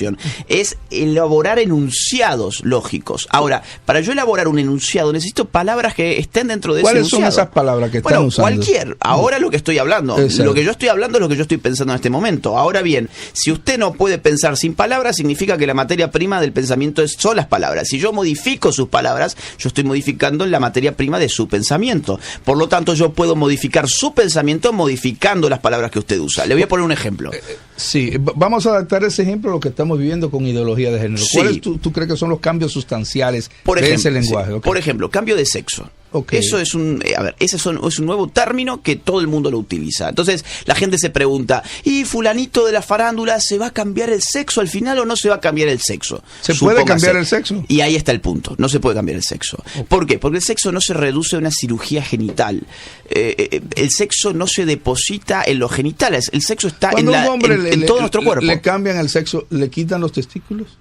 Es elaborar enunciados lógicos. Ahora, para yo elaborar un enunciado necesito palabras que estén dentro de ese ¿Cuáles enunciado. son esas palabras que están usando? Cualquier. Ahora lo que estoy hablando. Exacto. Lo que yo estoy hablando es lo que yo estoy pensando en este momento. Ahora bien, si usted no puede pensar sin palabras, significa que la materia prima del pensamiento son las palabras. Si yo modifico sus palabras, yo estoy modificando la materia prima de su pensamiento. Por lo tanto, yo puedo modificar su pensamiento modificando las palabras que usted usa. Le voy a poner un ejemplo. Sí, vamos a adaptar ese ejemplo a lo que estamos viviendo con ideología de género. Sí. ¿Cuáles tú crees que son los cambios sustanciales Por de ejemplo, ese lenguaje? sí. Ok. Por ejemplo, cambio de sexo. Okay. Eso es es un nuevo término que todo el mundo lo utiliza. Entonces, la gente se pregunta, ¿y fulanito de la farándula se va a cambiar el sexo al final o no se va a cambiar el sexo? ¿Se puede Supóngase. cambiar el sexo? Y ahí está el punto, no se puede cambiar el sexo. ¿Por qué? Porque el sexo no se reduce a una cirugía genital. El sexo no se deposita en los genitales, el sexo está Cuando un hombre en todo nuestro cuerpo. le cambian el sexo, ¿le quitan los testículos?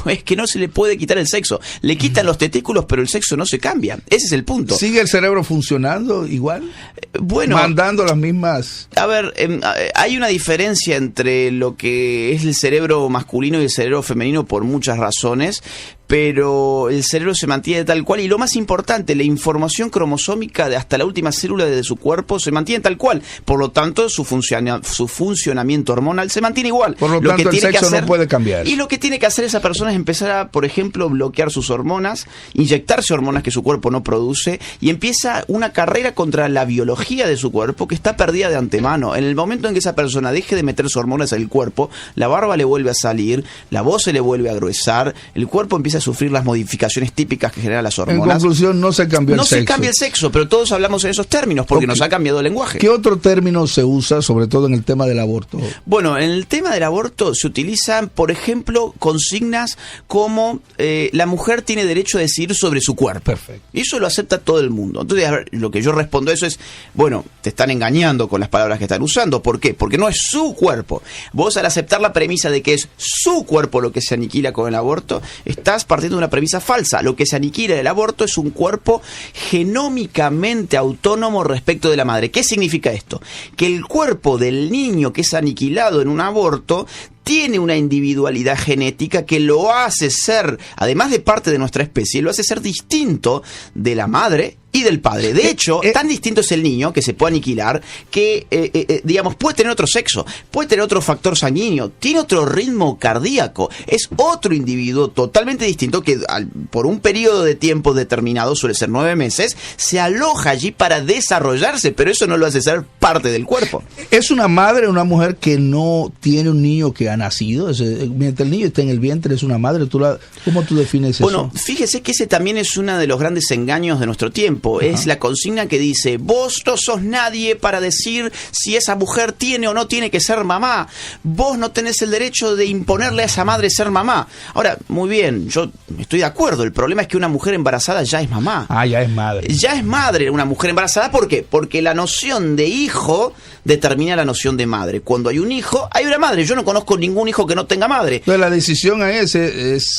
Es que no se le puede quitar el sexo. Le quitan los testículos, pero el sexo no se cambia. Ese es el punto. ¿Sigue el cerebro funcionando igual? Bueno, Mandando las mismas... a ver, hay una diferencia entre lo que es el cerebro masculino y el cerebro femenino por muchas razones, pero el cerebro se mantiene tal cual y lo más importante, la información cromosómica de hasta la última célula de su cuerpo se mantiene tal cual. Por lo tanto, su funcionamiento hormonal se mantiene igual. Por lo tanto, el sexo no puede cambiar. Y lo que tiene que hacer esa persona es empezar a, por ejemplo, bloquear sus hormonas, inyectarse hormonas que su cuerpo no produce y empieza una carrera contra la biología de su cuerpo que está perdida de antemano. En el momento en que esa persona deje de meter sus hormonas en el cuerpo, la barba le vuelve a salir, la voz se le vuelve a gruesar, el cuerpo empieza a a sufrir las modificaciones típicas que generan las En hormonas. conclusión, no se cambia el No sexo. se cambia el sexo, pero todos hablamos en esos términos porque nos ha cambiado el lenguaje. ¿Qué otro término se usa, sobre todo en el tema del aborto? Bueno, en el tema del aborto se utilizan, por ejemplo, consignas como la mujer tiene derecho a decidir sobre su cuerpo. Perfecto. Y eso lo acepta todo el mundo. Entonces, a ver, lo que yo respondo a eso es, bueno, te están engañando con las palabras que están usando. ¿Por qué? Porque no es su cuerpo. Vos, al aceptar la premisa de que es su cuerpo lo que se aniquila con el aborto, estás partiendo de una premisa falsa. Lo que se aniquila del aborto es un cuerpo genómicamente autónomo respecto de la madre. ¿Qué significa esto? Que el cuerpo del niño que es aniquilado en un aborto tiene una individualidad genética que lo hace ser, además de parte de nuestra especie, lo hace ser distinto de la madre y del padre. De hecho, tan distinto es el niño que se puede aniquilar que, digamos, puede tener otro sexo, puede tener otro factor sanguíneo, tiene otro ritmo cardíaco, es otro individuo totalmente distinto que por un periodo de tiempo determinado, suele ser 9 meses, se aloja allí para desarrollarse, pero eso no lo hace ser parte del cuerpo. ¿Es una madre una mujer que no tiene un niño que ha nacido? Mientras el niño está en el vientre, ¿es una madre? ¿Cómo tú defines eso? Bueno, fíjese que ese también es uno de los grandes engaños de nuestro tiempo. Es la consigna que dice, vos no sos nadie para decir si esa mujer tiene o no tiene que ser mamá. Vos no tenés el derecho de imponerle a esa madre ser mamá. Ahora, muy bien, yo estoy de acuerdo. El problema es que una mujer embarazada ya es mamá. Ah, ya es madre. Ya es madre una mujer embarazada. ¿Por qué? Porque la noción de hijo determina la noción de madre. Cuando hay un hijo, hay una madre. Yo no conozco ningún hijo que no tenga madre. Entonces la decisión es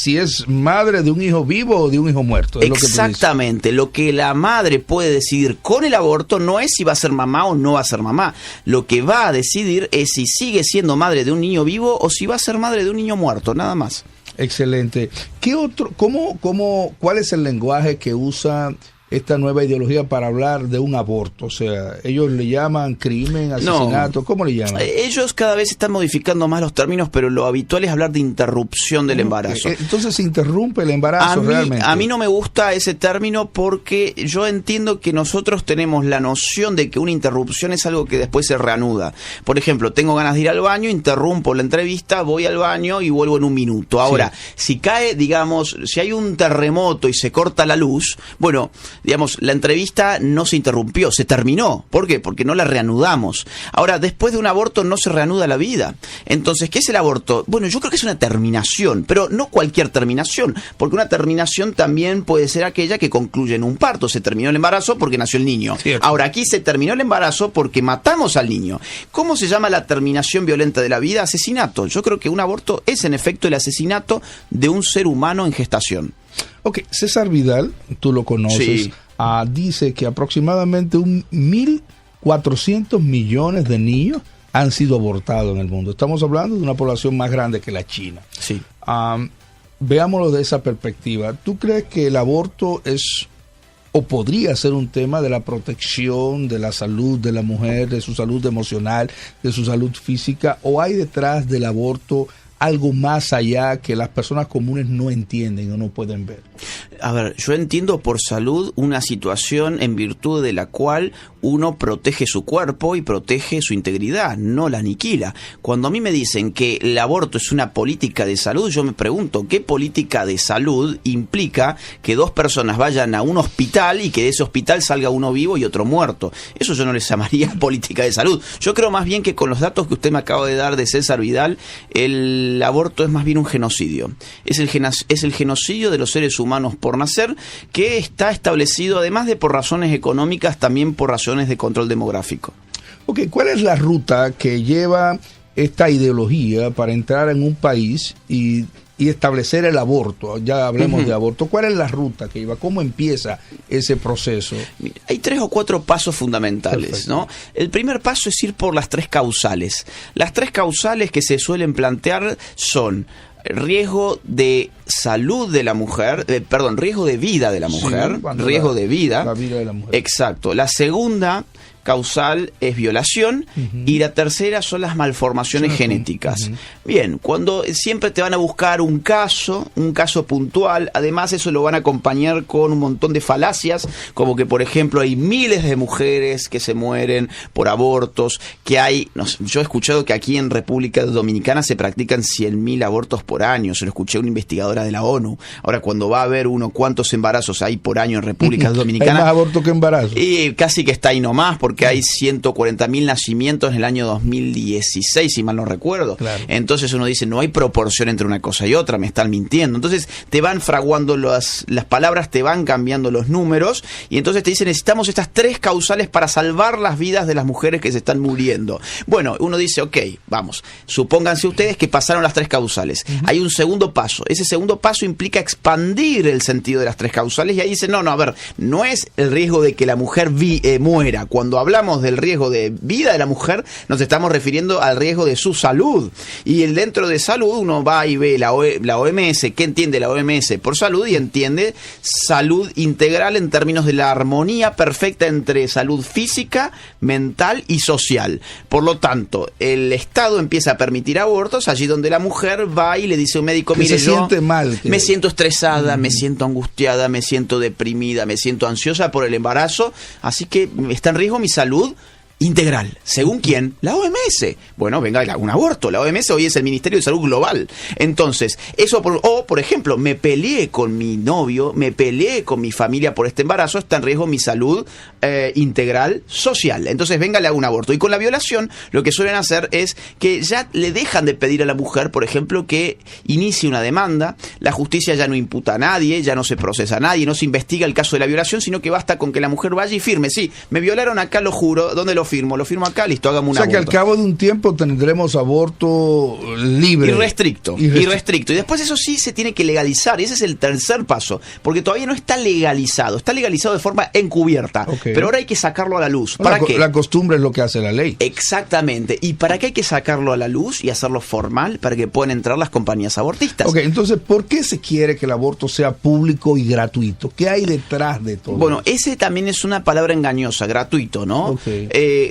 si es madre de un hijo vivo o de un hijo muerto. Es exactamente. Lo que la madre puede decidir con el aborto no es si va a ser mamá o no va a ser mamá. Lo que va a decidir es si sigue siendo madre de un niño vivo o si va a ser madre de un niño muerto, nada más. Excelente. ¿Qué otro, cuál es el lenguaje que usa esta nueva ideología para hablar de un aborto? O sea, ellos le llaman crimen, asesinato, ¿cómo le llaman? Ellos cada vez están modificando más los términos, pero lo habitual es hablar de interrupción del embarazo. Entonces se interrumpe el embarazo realmente. A mí no me gusta ese término porque yo entiendo que nosotros tenemos la noción de que una interrupción es algo que después se reanuda. Por ejemplo, tengo ganas de ir al baño, interrumpo la entrevista, voy al baño y vuelvo en un minuto. Ahora, si cae, digamos, si hay un terremoto y se corta la luz, bueno, digamos, la entrevista no se interrumpió, se terminó. ¿Por qué? Porque no la reanudamos. Ahora, después de un aborto no se reanuda la vida. Entonces, ¿qué es el aborto? Bueno, yo creo que es una terminación, pero no cualquier terminación, porque una terminación también puede ser aquella que concluye en un parto. Se terminó el embarazo porque nació el niño. Cierto. Ahora, aquí se terminó el embarazo porque matamos al niño. ¿Cómo se llama la terminación violenta de la vida? Asesinato. Yo creo que un aborto es en efecto el asesinato de un ser humano en gestación. Ok, César Vidal, tú lo conoces, sí. Dice que aproximadamente 1.400 millones de niños han sido abortados en el mundo. Estamos hablando de una población más grande que la China. Sí. Veámoslo de esa perspectiva. ¿Tú crees que el aborto es o podría ser un tema de la protección de la salud de la mujer, de su salud emocional, de su salud física, o hay detrás del aborto algo más allá que las personas comunes no entienden o no pueden ver? A ver, yo entiendo por salud una situación en virtud de la cual uno protege su cuerpo y protege su integridad, no la aniquila. Cuando a mí me dicen que el aborto es una política de salud, yo me pregunto, ¿qué política de salud implica que dos personas vayan a un hospital y que de ese hospital salga uno vivo y otro muerto? Eso yo no les llamaría política de salud. Yo creo más bien que con los datos que usted me acaba de dar de César Vidal, el aborto es más bien un genocidio. Es el genocidio de los seres humanos por nacer, que está establecido, además de por razones económicas, también por razones de control demográfico. Ok, ¿cuál es la ruta que lleva esta ideología para entrar en un país y establecer el aborto? Ya hablemos de aborto. ¿Cuál es la ruta que lleva? ¿Cómo empieza ese proceso? Hay 3 o 4 pasos fundamentales, ¿no? El primer paso es ir por las 3 causales. Las 3 causales que se suelen plantear son riesgo de salud de la mujer, riesgo de vida de la mujer, Sí, riesgo de vida. La vida de la mujer. Exacto. La segunda causal es violación y la tercera son las malformaciones genéticas. Bien, cuando siempre te van a buscar un caso puntual, además eso lo van a acompañar con un montón de falacias, como que por ejemplo hay miles de mujeres que se mueren por abortos, que hay, yo he escuchado que aquí en República Dominicana se practican 100.000 abortos por año, se lo escuché a una investigadora de la ONU. Ahora, cuando va a ver uno cuántos embarazos hay por año en República Dominicana... Hay más abortos que embarazos. Y casi que está ahí nomás, porque hay 140.000 nacimientos en el año 2016, si mal no recuerdo. Claro. Entonces uno dice, no hay proporción entre una cosa y otra, me están mintiendo. Entonces te van fraguando las palabras, te van cambiando los números, y entonces te dicen, necesitamos estas 3 causales para salvar las vidas de las mujeres que se están muriendo. Bueno, uno dice, ok, vamos, supónganse ustedes que pasaron las 3 causales. Hay un segundo paso. Ese segundo paso implica expandir el sentido de las 3 causales, y ahí dicen, no, a ver, no es el riesgo de que la mujer muera. Cuando hablamos del riesgo de vida de la mujer, nos estamos refiriendo al riesgo de su salud. Y dentro de salud uno va y ve la OMS, ¿qué entiende la OMS por salud? Y entiende salud integral en términos de la armonía perfecta entre salud física, mental y social. Por lo tanto, el Estado empieza a permitir abortos allí donde la mujer va y le dice a un médico, mire, yo me siento estresada, me siento angustiada, me siento deprimida, me siento ansiosa por el embarazo, así que está en riesgo mi salud integral. ¿Según quién? La OMS. Bueno, venga, un aborto. La OMS hoy es el Ministerio de Salud Global. Entonces, eso, por ejemplo, me peleé con mi novio, me peleé con mi familia por este embarazo, está en riesgo mi salud integral social. Entonces, venga, le hago un aborto. Y con la violación, lo que suelen hacer es que ya le dejan de pedir a la mujer, por ejemplo, que inicie una demanda. La justicia ya no imputa a nadie, ya no se procesa a nadie, no se investiga el caso de la violación, sino que basta con que la mujer vaya y firme. Sí, me violaron acá, lo juro. ¿Dónde lo firmo acá, listo, hagamos un aborto. O sea que al cabo de un tiempo tendremos aborto libre. Irrestricto. Y después eso sí se tiene que legalizar, y ese es el tercer paso, porque todavía no está legalizado de forma encubierta, pero ahora hay que sacarlo a la luz. ¿Para qué? La costumbre es lo que hace la ley. Exactamente. ¿Y para qué hay que sacarlo a la luz y hacerlo formal? Para que puedan entrar las compañías abortistas. Ok, entonces, ¿por qué se quiere que el aborto sea público y gratuito? ¿Qué hay detrás de todo? Bueno, ese también es una palabra engañosa, gratuito, ¿no?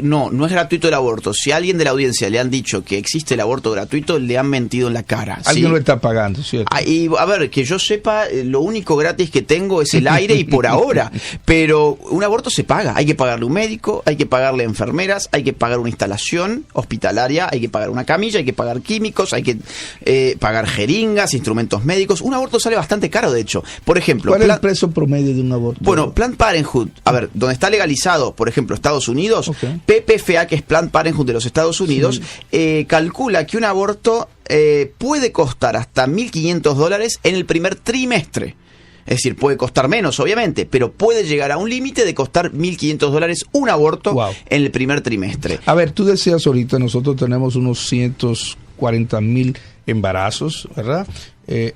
No es gratuito el aborto. Si a alguien de la audiencia le han dicho que existe el aborto gratuito, le han mentido en la cara. Alguien ¿sí? lo está pagando, ¿cierto? Y a ver, que yo sepa, lo único gratis que tengo es el aire y por ahora. Pero un aborto se paga. Hay que pagarle un médico, hay que pagarle enfermeras, hay que pagar una instalación hospitalaria, hay que pagar una camilla, hay que pagar químicos, hay que pagar jeringas, instrumentos médicos. Un aborto sale bastante caro, de hecho. Por ejemplo, ¿cuál es el precio promedio de un aborto? Bueno, Planned Parenthood, a ver, donde está legalizado, por ejemplo, Estados Unidos, PPFA, que es Planned Parenthood de los Estados Unidos, calcula que un aborto puede costar hasta $1.500 en el primer trimestre. Es decir, puede costar menos, obviamente, pero puede llegar a un límite de costar $1.500 un aborto en el primer trimestre. A ver, tú decías ahorita, nosotros tenemos unos 140.000 embarazos, ¿verdad?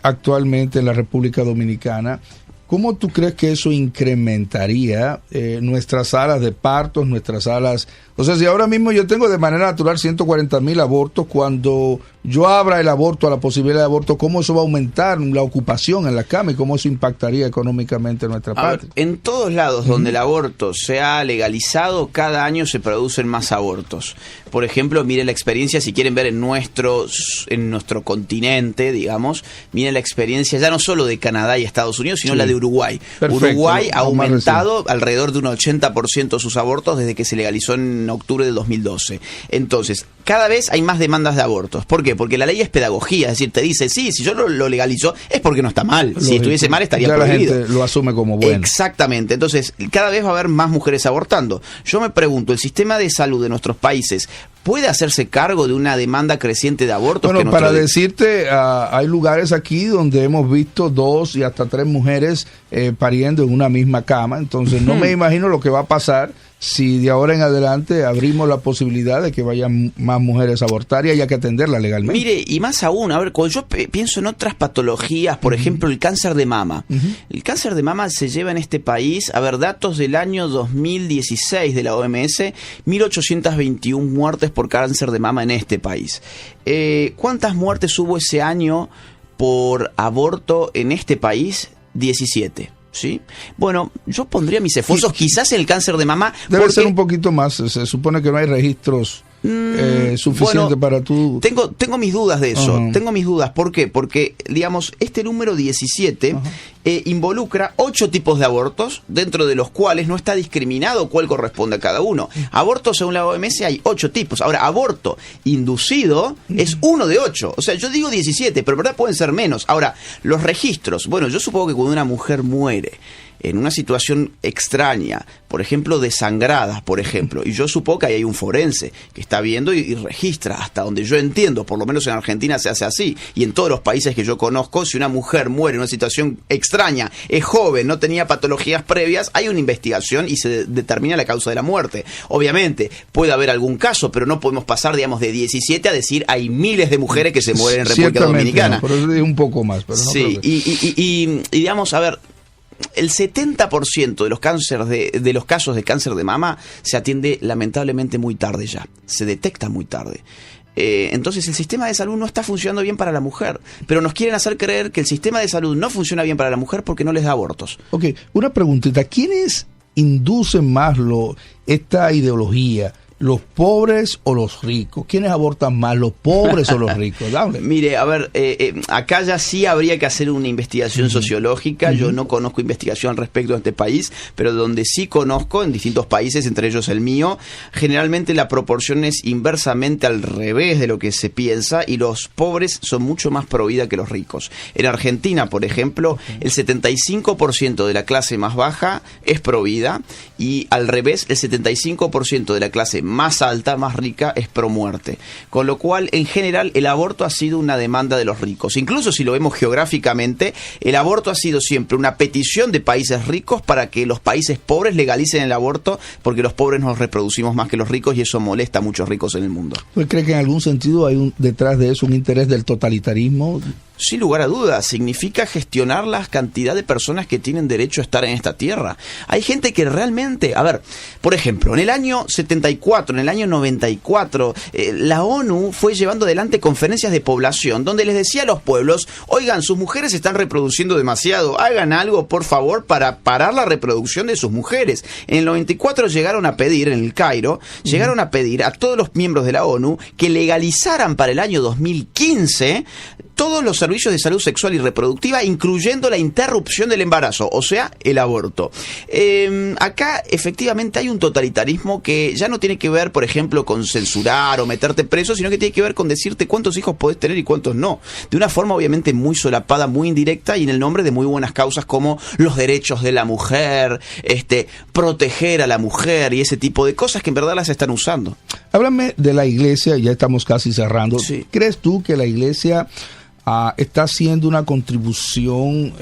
Actualmente en la República Dominicana. ¿Cómo tú crees que eso incrementaría nuestras salas de partos, nuestras salas? O sea, si ahora mismo yo tengo de manera natural 140.000 abortos, cuando yo abra el aborto a la posibilidad de aborto, ¿cómo eso va a aumentar la ocupación en la cama y cómo eso impactaría económicamente en nuestra patria? En todos lados donde el aborto se ha legalizado, cada año se producen más abortos. Por ejemplo, miren la experiencia, si quieren ver en nuestro continente, digamos, miren la experiencia ya no solo de Canadá y Estados Unidos, sino la de Uruguay. Perfecto. Uruguay ha aumentado alrededor de un 80% sus abortos desde que se legalizó en octubre del 2012. Entonces, cada vez hay más demandas de abortos. ¿Por qué? Porque la ley es pedagogía, es decir, te dice, sí, si yo lo legalizo es porque no está mal. Si estuviese mal estaría prohibido. La gente lo asume como bueno. Exactamente. Entonces, cada vez va a haber más mujeres abortando. Yo me pregunto, ¿el sistema de salud de nuestros países puede hacerse cargo de una demanda creciente de abortos? Bueno, para decirte, hay lugares aquí donde hemos visto 2 y hasta 3 mujeres pariendo en una misma cama. Entonces, no me imagino lo que va a pasar si de ahora en adelante abrimos la posibilidad de que vayan más mujeres a abortar, y haya que atenderla legalmente. Mire, y más aún, a ver, cuando yo pienso en otras patologías, por ejemplo, el cáncer de mama. El cáncer de mama se lleva en este país, a ver, datos del año 2016 de la OMS, 1.821 muertes por cáncer de mama en este país. ¿Cuántas muertes hubo ese año por aborto en este país? 17. ¿sí? Bueno, yo pondría mis esfuerzos quizás en el cáncer de mama. Debe ser un poquito más, se supone que no hay registros suficientes para tu... Tengo mis dudas de eso, tengo mis dudas. ¿Por qué? Porque, digamos, este número 17 involucra 8 tipos de abortos, dentro de los cuales no está discriminado cuál corresponde a cada uno. Abortos, según la OMS, hay 8 tipos. Ahora, aborto inducido es 1 de 8. O sea, yo digo 17, pero en verdad pueden ser menos. Ahora, los registros. Bueno, yo supongo que cuando una mujer muere en una situación extraña, por ejemplo, desangrada, por ejemplo, y yo supongo que ahí hay un forense que está viendo y registra, hasta donde yo entiendo, por lo menos en Argentina se hace así, y en todos los países que yo conozco, si una mujer muere en una situación extraña, es joven, no tenía patologías previas, hay una investigación y se determina la causa de la muerte. Obviamente, puede haber algún caso, pero no podemos pasar, digamos, de 17 a decir hay miles de mujeres que se mueren en República Dominicana. No, por eso digo un poco más, pero no sí, creo que... y digamos, a ver, el 70% de los cánceres de los casos de cáncer de mama se atiende lamentablemente muy tarde ya, se detecta muy tarde. Entonces el sistema de salud no está funcionando bien para la mujer, pero nos quieren hacer creer que el sistema de salud no funciona bien para la mujer porque no les da abortos. Ok, una preguntita, ¿quiénes inducen más esta ideología? ¿Los pobres o los ricos? ¿Quiénes abortan más, los pobres o los ricos? Dale. Mire, a ver, acá ya sí habría que hacer una investigación sociológica. Yo no conozco investigación al respecto de este país, pero donde sí conozco, en distintos países, entre ellos el mío, generalmente la proporción es inversamente al revés de lo que se piensa y los pobres son mucho más pro vida que los ricos. En Argentina, por ejemplo, el 75% de la clase más baja es pro vida y al revés, el 75% de la clase más alta, más rica, es pro muerte. Con lo cual, en general, el aborto ha sido una demanda de los ricos. Incluso si lo vemos geográficamente, el aborto ha sido siempre una petición de países ricos para que los países pobres legalicen el aborto, porque los pobres nos reproducimos más que los ricos y eso molesta a muchos ricos en el mundo. ¿Usted cree que en algún sentido hay detrás de eso un interés del totalitarismo? Sin lugar a dudas, significa gestionar la cantidad de personas que tienen derecho a estar en esta tierra. Hay gente que realmente, a ver, por ejemplo, en el año 74, en el año 94, la ONU fue llevando adelante conferencias de población donde les decía a los pueblos, oigan, sus mujeres se están reproduciendo demasiado, hagan algo, por favor, para parar la reproducción de sus mujeres. En el 94 llegaron a pedir, en el Cairo, llegaron a pedir a todos los miembros de la ONU que legalizaran para el año 2015 todos los servicios de salud sexual y reproductiva, incluyendo la interrupción del embarazo, o sea, el aborto. Acá, efectivamente, hay un totalitarismo que ya no tiene que ver, por ejemplo, con censurar o meterte preso, sino que tiene que ver con decirte cuántos hijos podés tener y cuántos no. De una forma, obviamente, muy solapada, muy indirecta y en el nombre de muy buenas causas como los derechos de la mujer, proteger a la mujer y ese tipo de cosas que en verdad las están usando. Háblame de la iglesia, ya estamos casi cerrando. Sí. ¿Crees tú que la iglesia está haciendo una contribución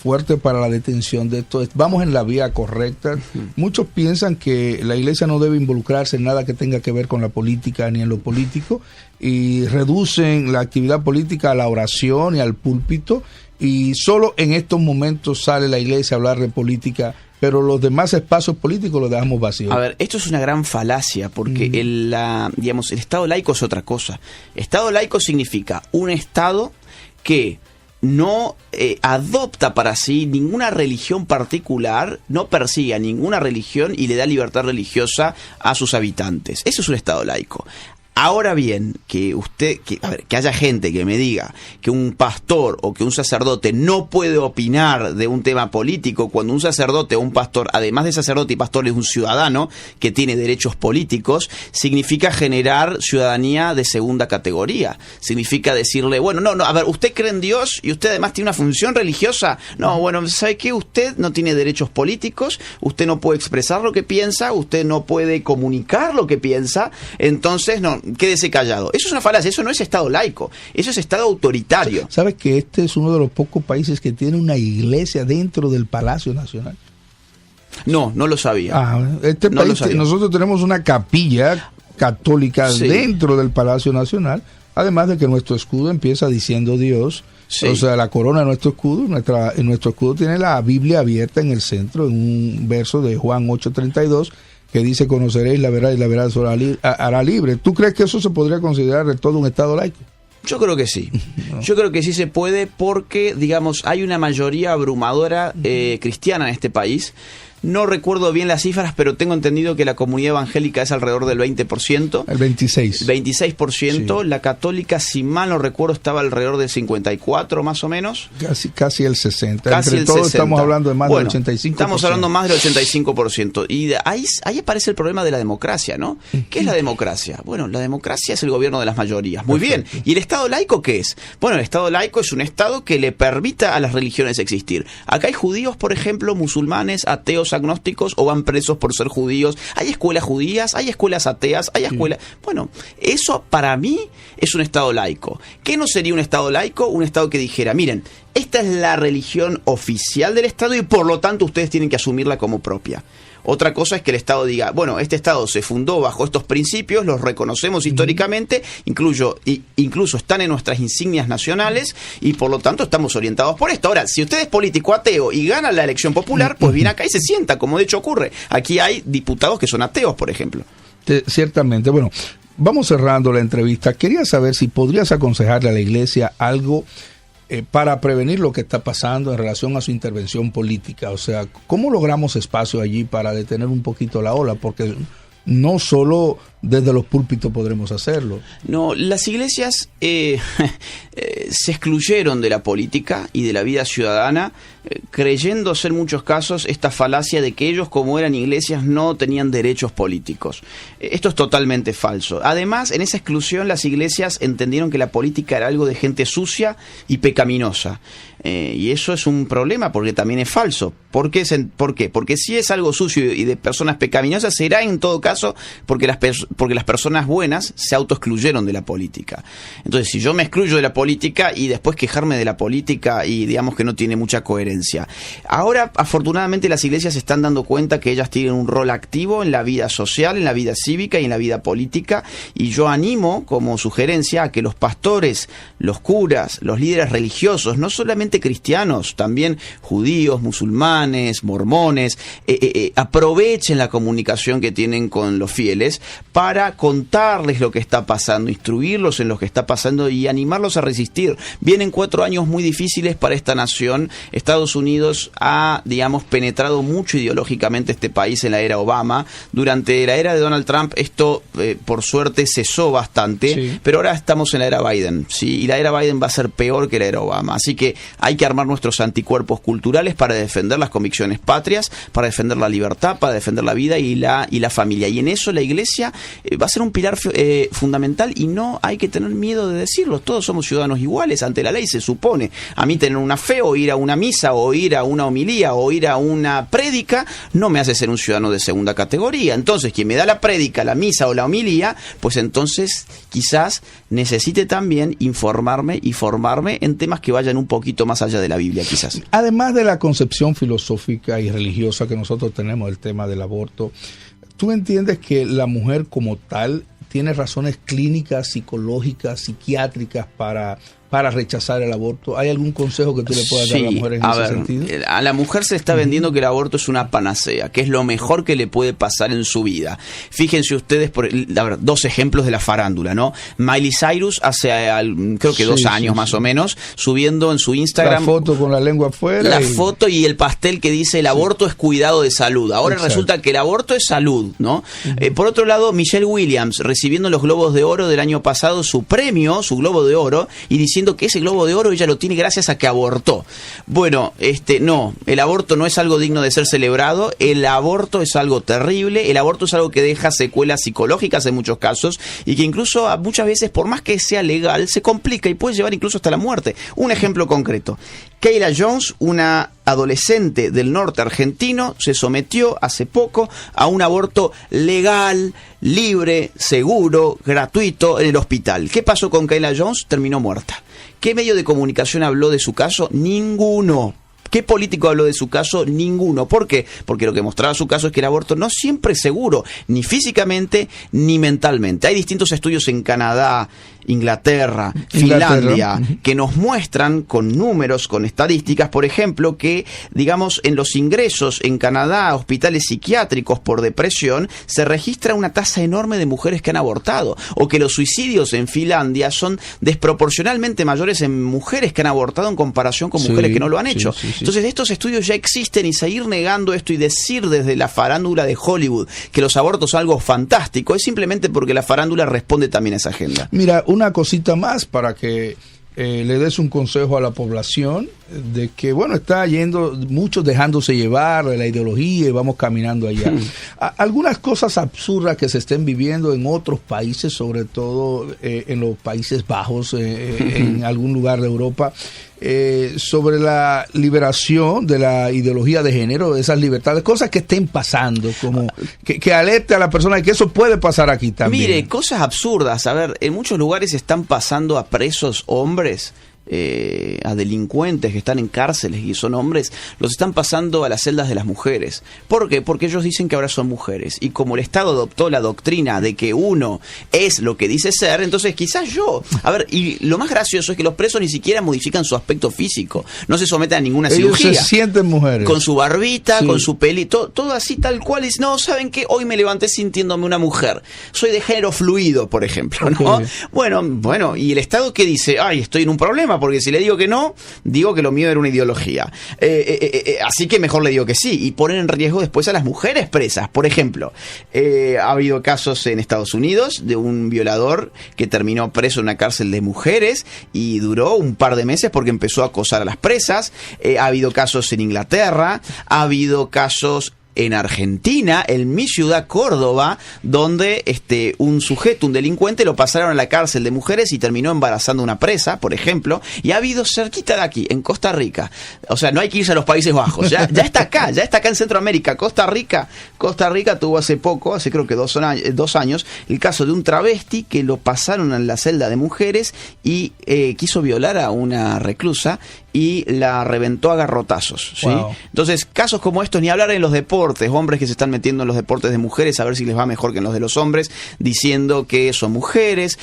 fuerte para la detención de esto? ¿Vamos en la vía correcta? Muchos piensan que la iglesia no debe involucrarse en nada que tenga que ver con la política ni en lo político y reducen la actividad política a la oración y al púlpito y solo en estos momentos sale la iglesia a hablar de política, pero los demás espacios políticos los dejamos vacíos. A ver, esto es una gran falacia, porque el Estado laico es otra cosa. Estado laico significa un Estado que no adopta para sí ninguna religión particular, no persigue a ninguna religión y le da libertad religiosa a sus habitantes. Eso es un Estado laico. Ahora bien, que haya gente que me diga que un pastor o que un sacerdote no puede opinar de un tema político cuando un sacerdote o un pastor, además de sacerdote y pastor, es un ciudadano que tiene derechos políticos, significa generar ciudadanía de segunda categoría. Significa decirle, bueno, no, a ver, usted cree en Dios y usted además tiene una función religiosa. No, bueno, ¿sabe qué? Usted no tiene derechos políticos, usted no puede expresar lo que piensa, usted no puede comunicar lo que piensa, entonces no, quédese callado. Eso es una falacia, eso no es Estado laico, eso es Estado autoritario. ¿Sabes que este es uno de los pocos países que tiene una iglesia dentro del Palacio Nacional? No lo sabía. Nosotros tenemos una capilla católica dentro del Palacio Nacional, además de que nuestro escudo empieza diciendo Dios. Sí. O sea, la corona de nuestro escudo, nuestro escudo tiene la Biblia abierta en el centro, en un verso de Juan 8:32, que dice, conoceréis la verdad y la verdad os hará libre. ¿Tú crees que eso se podría considerar de todo un Estado laico? Yo creo que sí. Yo creo que sí se puede porque, digamos, hay una mayoría abrumadora cristiana en este país. No recuerdo bien las cifras, pero tengo entendido que la comunidad evangélica es alrededor del 20%. El 26%. 26%. Sí. La católica, si mal no recuerdo, estaba alrededor del 54% más o menos. Casi el 60%. Casi Entre el todos 60%. estamos hablando de más Bueno, del 85%. Estamos hablando más del 85%. Y ahí aparece el problema de la democracia, ¿no? ¿Qué es la democracia? Bueno, la democracia es el gobierno de las mayorías. Muy Perfecto. bien. ¿Y el Estado laico qué es? Bueno, el Estado laico es un Estado que le permita a las religiones existir. Acá hay judíos, por ejemplo, musulmanes, ateos, agnósticos, o van presos por ser judíos. Hay escuelas judías, hay escuelas ateas, hay escuelas... Bueno, eso para mí es un Estado laico. ¿Qué no sería un Estado laico? Un Estado que dijera, miren, esta es la religión oficial del Estado y por lo tanto ustedes tienen que asumirla como propia. Otra cosa es que el Estado diga, bueno, este Estado se fundó bajo estos principios, los reconocemos históricamente, incluso están en nuestras insignias nacionales y por lo tanto estamos orientados por esto. Ahora, si usted es político ateo y gana la elección popular, pues viene acá y se sienta, como de hecho ocurre. Aquí hay diputados que son ateos, por ejemplo. Ciertamente. Bueno, vamos cerrando la entrevista. Quería saber si podrías aconsejarle a la iglesia algo para prevenir lo que está pasando en relación a su intervención política. O sea, ¿cómo logramos espacio allí para detener un poquito la ola? Porque no solo desde los púlpitos podremos hacerlo. No, las iglesias se excluyeron de la política y de la vida ciudadana, creyendo ser en muchos casos esta falacia de que ellos, como eran iglesias, no tenían derechos políticos. Esto es totalmente falso. Además, en esa exclusión las iglesias entendieron que la política era algo de gente sucia y pecaminosa. Y eso es un problema porque también es falso. ¿Por qué? Porque si es algo sucio y de personas pecaminosas, será en todo caso porque las personas buenas se autoexcluyeron de la política. Entonces, si yo me excluyo de la política y después quejarme de la política y digamos que no tiene mucha coherencia. Ahora, afortunadamente, las iglesias se están dando cuenta que ellas tienen un rol activo en la vida social, en la vida cívica y en la vida política, y yo animo como sugerencia a que los pastores, los curas, los líderes religiosos, no solamente cristianos, también judíos, musulmanes, mormones, aprovechen la comunicación que tienen con los fieles para contarles lo que está pasando, instruirlos en lo que está pasando y animarlos a resistir. Vienen 4 años muy difíciles para esta nación. Estados Unidos ha, digamos, penetrado mucho ideológicamente este país en la era Obama. Durante la era de Donald Trump esto, por suerte, cesó bastante, sí. Pero ahora estamos en la era Biden, ¿sí? Y la era Biden va a ser peor que la era Obama. Así que hay que armar nuestros anticuerpos culturales para defender las convicciones patrias, para defender la libertad, para defender la vida y la familia. Y en eso la iglesia va a ser un pilar fundamental y no hay que tener miedo de decirlo. Todos somos ciudadanos iguales ante la ley, se supone. A mí tener una fe o ir a una misa o ir a una homilía o ir a una prédica no me hace ser un ciudadano de segunda categoría. Entonces, quien me da la prédica, la misa o la homilía, pues entonces quizás necesite también informarme y formarme en temas que vayan un poquito más allá de la Biblia, quizás. Además de la concepción filosófica y religiosa que nosotros tenemos del tema del aborto, ¿tú entiendes que la mujer como tal tiene razones clínicas, psicológicas, psiquiátricas para rechazar el aborto? ¿Hay algún consejo que tú le puedas dar a la mujer en ese sentido? A la mujer se está vendiendo que el aborto es una panacea, que es lo mejor que le puede pasar en su vida. Fíjense ustedes, dos ejemplos de la farándula, ¿no? Miley Cyrus hace, creo que 2 años más o menos, subiendo en su Instagram... La foto con la lengua afuera. La foto y el pastel que dice el aborto es cuidado de salud. Ahora resulta que el aborto es salud, ¿no? Por otro lado, Michelle Williams, recibiendo los Globos de Oro del año pasado, su premio, su Globo de Oro, y diciendo que ese Globo de Oro ella lo tiene gracias a que abortó. Bueno, no, el aborto no es algo digno de ser celebrado, el aborto es algo terrible, el aborto es algo que deja secuelas psicológicas en muchos casos y que incluso muchas veces, por más que sea legal, se complica y puede llevar incluso hasta la muerte. Un ejemplo concreto. Kayla Jones, una adolescente del norte argentino, se sometió hace poco a un aborto legal, libre, seguro, gratuito en el hospital. ¿Qué pasó con Kayla Jones? Terminó muerta. ¿Qué medio de comunicación habló de su caso? Ninguno. ¿Qué político habló de su caso? Ninguno. ¿Por qué? Porque lo que mostraba su caso es que el aborto no siempre es seguro, ni físicamente ni mentalmente. Hay distintos estudios en Canadá, Inglaterra, Finlandia, que nos muestran con números, con estadísticas, por ejemplo, que, digamos, en los ingresos en Canadá a hospitales psiquiátricos por depresión se registra una tasa enorme de mujeres que han abortado, o que los suicidios en Finlandia son desproporcionalmente mayores en mujeres que han abortado en comparación con mujeres que no lo han hecho. Entonces, estos estudios ya existen, y seguir negando esto y decir desde la farándula de Hollywood que los abortos son algo fantástico es simplemente porque la farándula responde también a esa agenda. Mira, una cosita más para que le des un consejo a la población de que, bueno, está yendo muchos dejándose llevar de la ideología y vamos caminando allá. Algunas cosas absurdas que se estén viviendo en otros países, sobre todo en los Países Bajos, en algún lugar de Europa, sobre la liberación de la ideología de género, de esas libertades, cosas que estén pasando, como que alerte a la persona de que eso puede pasar aquí también. Mire, cosas absurdas. A ver, en muchos lugares están pasando a presos hombres, a delincuentes que están en cárceles y son hombres, los están pasando a las celdas de las mujeres. ¿Por qué? Porque ellos dicen que ahora son mujeres, y como el Estado adoptó la doctrina de que uno es lo que dice ser, entonces quizás yo... A ver, y lo más gracioso es que los presos ni siquiera modifican su aspecto físico, no se someten a ninguna cirugía. Ellos se sienten mujeres. Con su barbita, con su pelito, todo así tal cual. Y no, ¿saben qué? Hoy me levanté sintiéndome una mujer. Soy de género fluido, por ejemplo, ¿no? Bueno, y el Estado que dice, ay, estoy en un problema, porque si le digo que no, digo que lo mío era una ideología. Así que mejor le digo que sí, y poner en riesgo después a las mujeres presas. Por ejemplo, ha habido casos en Estados Unidos de un violador que terminó preso en una cárcel de mujeres y duró un par de meses porque empezó a acosar a las presas. Ha habido casos en Inglaterra, ha habido casos en Argentina, en mi ciudad, Córdoba, donde un sujeto, un delincuente, lo pasaron a la cárcel de mujeres y terminó embarazando a una presa, por ejemplo. Y ha habido cerquita de aquí, en Costa Rica. O sea, no hay que irse a los Países Bajos. Ya está acá en Centroamérica. Costa Rica tuvo hace poco, hace creo que 2 años, el caso de un travesti que lo pasaron a la celda de mujeres y quiso violar a una reclusa y la reventó a garrotazos, ¿sí? Wow. Entonces, casos como estos, ni hablar en los deportes, hombres que se están metiendo en los deportes de mujeres a ver si les va mejor que en los de los hombres, diciendo que son mujeres,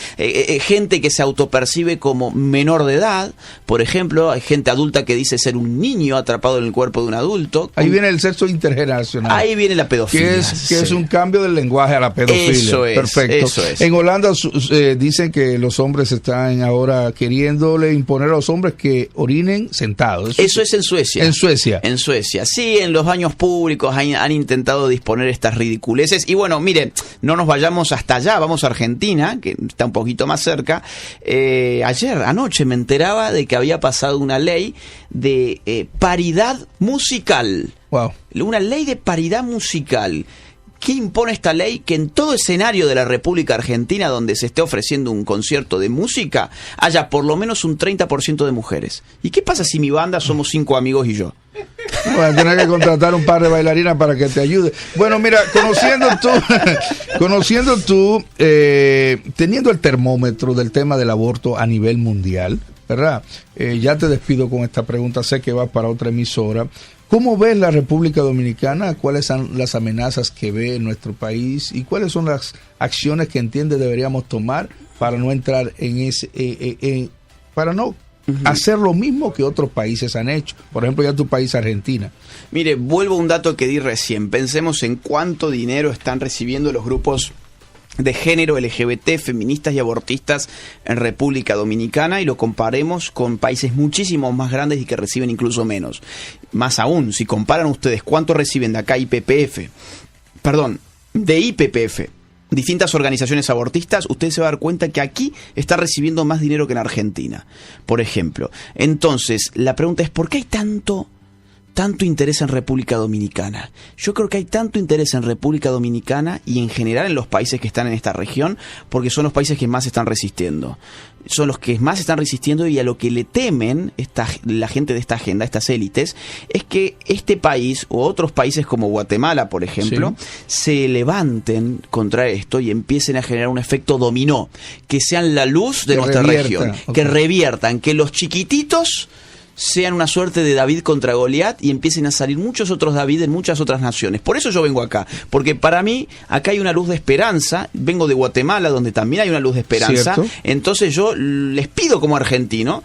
gente que se autopercibe como menor de edad, por ejemplo, hay gente adulta que dice ser un niño atrapado en el cuerpo de un adulto. Ahí viene el sexo intergeneracional. Ahí viene la pedofilia. Que es un cambio del lenguaje a la pedofilia. Eso es. Perfecto. Eso es. En Holanda dicen que los hombres están ahora queriéndole imponer a los hombres que orinen sentados. Eso es en Suecia. En Suecia. En Suecia. Sí, en los baños públicos han intentado disponer estas ridiculeces. Y bueno, miren, no nos vayamos hasta allá, vamos a Argentina, que está un poquito más cerca. Anoche me enteraba de que había pasado una ley de paridad musical. Wow. Una ley de paridad musical. ¿Qué impone esta ley? Que en todo escenario de la República Argentina donde se esté ofreciendo un concierto de música haya por lo menos un 30% de mujeres. ¿Y qué pasa si mi banda somos 5 amigos y yo? Bueno, tenés que contratar un par de bailarinas para que te ayude. Bueno, mira, conociendo tú, teniendo el termómetro del tema del aborto a nivel mundial, ¿verdad? Ya te despido con esta pregunta, sé que va para otra emisora. ¿Cómo ves la República Dominicana? ¿Cuáles son las amenazas que ve en nuestro país? ¿Y cuáles son las acciones que entiende deberíamos tomar para no entrar en para no hacer lo mismo que otros países han hecho? Por ejemplo, ya tu país, Argentina. Mire, vuelvo a un dato que di recién. Pensemos en cuánto dinero están recibiendo los grupos de género LGBT, feministas y abortistas en República Dominicana, y lo comparemos con países muchísimo más grandes y que reciben incluso menos. Más aún, si comparan ustedes cuánto reciben de acá de IPPF, distintas organizaciones abortistas, usted se va a dar cuenta que aquí está recibiendo más dinero que en Argentina, por ejemplo. Entonces, la pregunta es, ¿por qué hay tanto interés en República Dominicana? Yo creo que hay tanto interés en República Dominicana y en general en los países que están en esta región, porque son los países que más están resistiendo. Son los que más están resistiendo, y a lo que le temen la gente de esta agenda, estas élites, es que este país o otros países como Guatemala, por ejemplo, se levanten contra esto y empiecen a generar un efecto dominó, que sean la luz de nuestra región, que reviertan, que los chiquititos sean una suerte de David contra Goliat y empiecen a salir muchos otros David en muchas otras naciones. Por eso yo vengo acá, porque para mí acá hay una luz de esperanza. Vengo de Guatemala, donde también hay una luz de esperanza. ¿Cierto? Entonces yo les pido como argentino,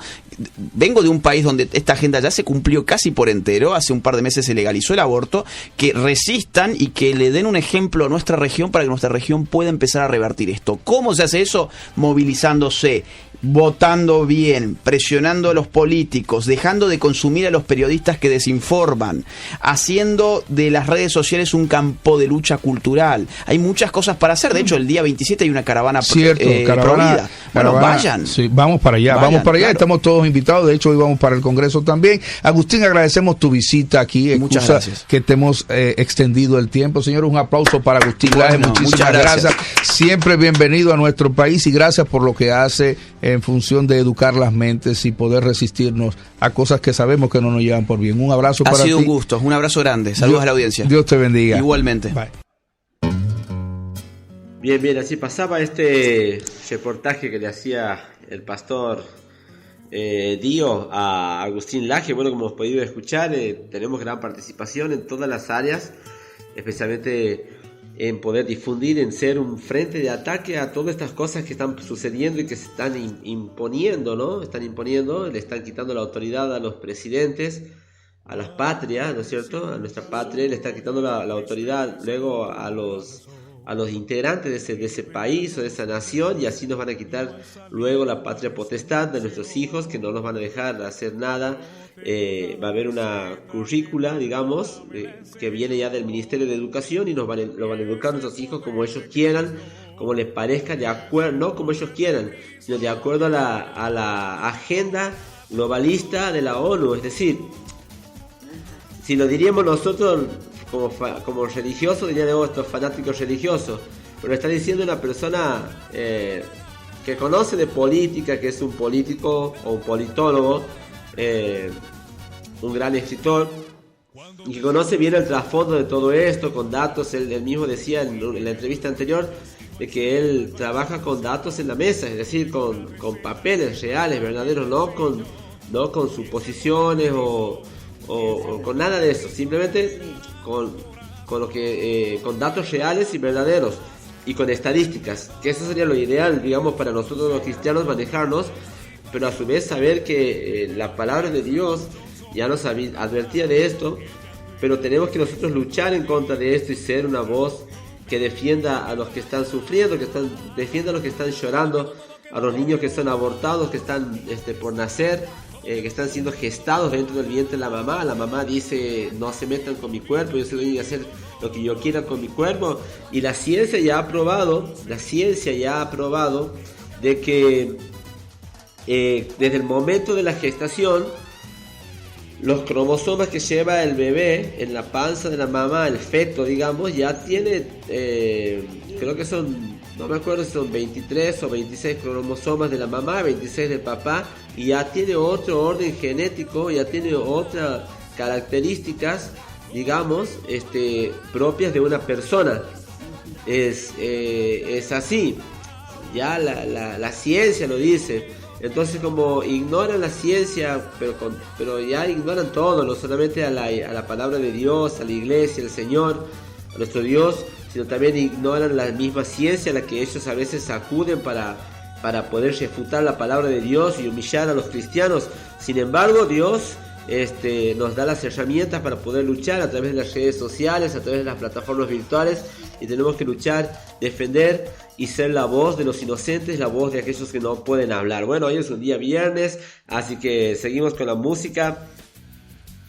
vengo de un país donde esta agenda ya se cumplió casi por entero, hace un par de meses se legalizó el aborto, que resistan y que le den un ejemplo a nuestra región para que nuestra región pueda empezar a revertir esto. ¿Cómo se hace eso? Movilizándose, votando bien, presionando a los políticos, dejando de consumir a los periodistas que desinforman, haciendo de las redes sociales un campo de lucha cultural. Hay muchas cosas para hacer. De hecho, el día 27 hay una caravana prohibida. Bueno, vayan. Sí, vamos para allá, claro. Estamos todos invitados. De hecho, hoy vamos para el Congreso también. Agustín, agradecemos tu visita aquí. Muchas gracias. Que te hemos extendido el tiempo. Señores, un aplauso para Agustín Laje. Muchísimas gracias. Siempre bienvenido a nuestro país y gracias por lo que hace en función de educar las mentes y poder resistirnos a cosas que sabemos que no nos llevan por bien. Un abrazo para ti. Ha sido un gusto, un abrazo grande. Saludos a la audiencia. Dios te bendiga. Igualmente. Bye. Bien, así pasaba este reportaje que le hacía el pastor Dio a Agustín Laje. Bueno, como hemos podido escuchar, tenemos gran participación en todas las áreas, especialmente en poder difundir, en ser un frente de ataque a todas estas cosas que están sucediendo y que se están imponiendo, ¿no? Le están quitando la autoridad a los presidentes, a las patrias, ¿no es cierto? A nuestra patria, le están quitando la autoridad luego a los integrantes de ese país o de esa nación, y así nos van a quitar luego la patria potestad de nuestros hijos, que no nos van a dejar hacer nada. Va a haber una currícula, digamos, que viene ya del Ministerio de Educación, y lo van a educar a nuestros hijos como ellos quieran, como les parezca, de acuerdo, no como ellos quieran, sino de acuerdo a la agenda globalista de la ONU. Es decir, si lo diríamos nosotros como religiosos, dirían estos fanáticos religiosos, pero está diciendo una persona que conoce de política, que es un político o un politólogo, un gran escritor, y que conoce bien el trasfondo de todo esto, con datos. Él mismo decía en la entrevista anterior de que él trabaja con datos en la mesa, es decir, con papeles reales, verdaderos, no con suposiciones o con nada de eso, simplemente con datos reales y verdaderos, y con estadísticas, que eso sería lo ideal, digamos, para nosotros los cristianos manejarnos, pero a su vez saber que la palabra de Dios ya nos advertía de esto, pero tenemos que nosotros luchar en contra de esto y ser una voz que defienda a los que están sufriendo, defienda a los que están llorando, a los niños que son abortados, que están por nacer, que están siendo gestados dentro del vientre de la mamá. La mamá dice: no se metan con mi cuerpo, yo soy a hacer lo que yo quiera con mi cuerpo. Y la ciencia ya ha probado de que desde el momento de la gestación, los cromosomas que lleva el bebé en la panza de la mamá, el feto, digamos, ya tiene, creo que son, no me acuerdo si son 23 o 26 cromosomas de la mamá, 26 del papá, y ya tiene otro orden genético, ya tiene otras características, digamos, propias de una persona. Es así, ya la ciencia lo dice. Entonces, como ignoran la ciencia, pero ya ignoran todo, no solamente a la palabra de Dios, a la iglesia, al Señor, a nuestro Dios, sino también ignoran la misma ciencia a la que ellos a veces acuden para poder refutar la palabra de Dios y humillar a los cristianos. Sin embargo, Dios nos da las herramientas para poder luchar a través de las redes sociales, a través de las plataformas virtuales, y tenemos que luchar, defender y ser la voz de los inocentes, la voz de aquellos que no pueden hablar. Bueno, hoy es un día viernes, así que seguimos con la música.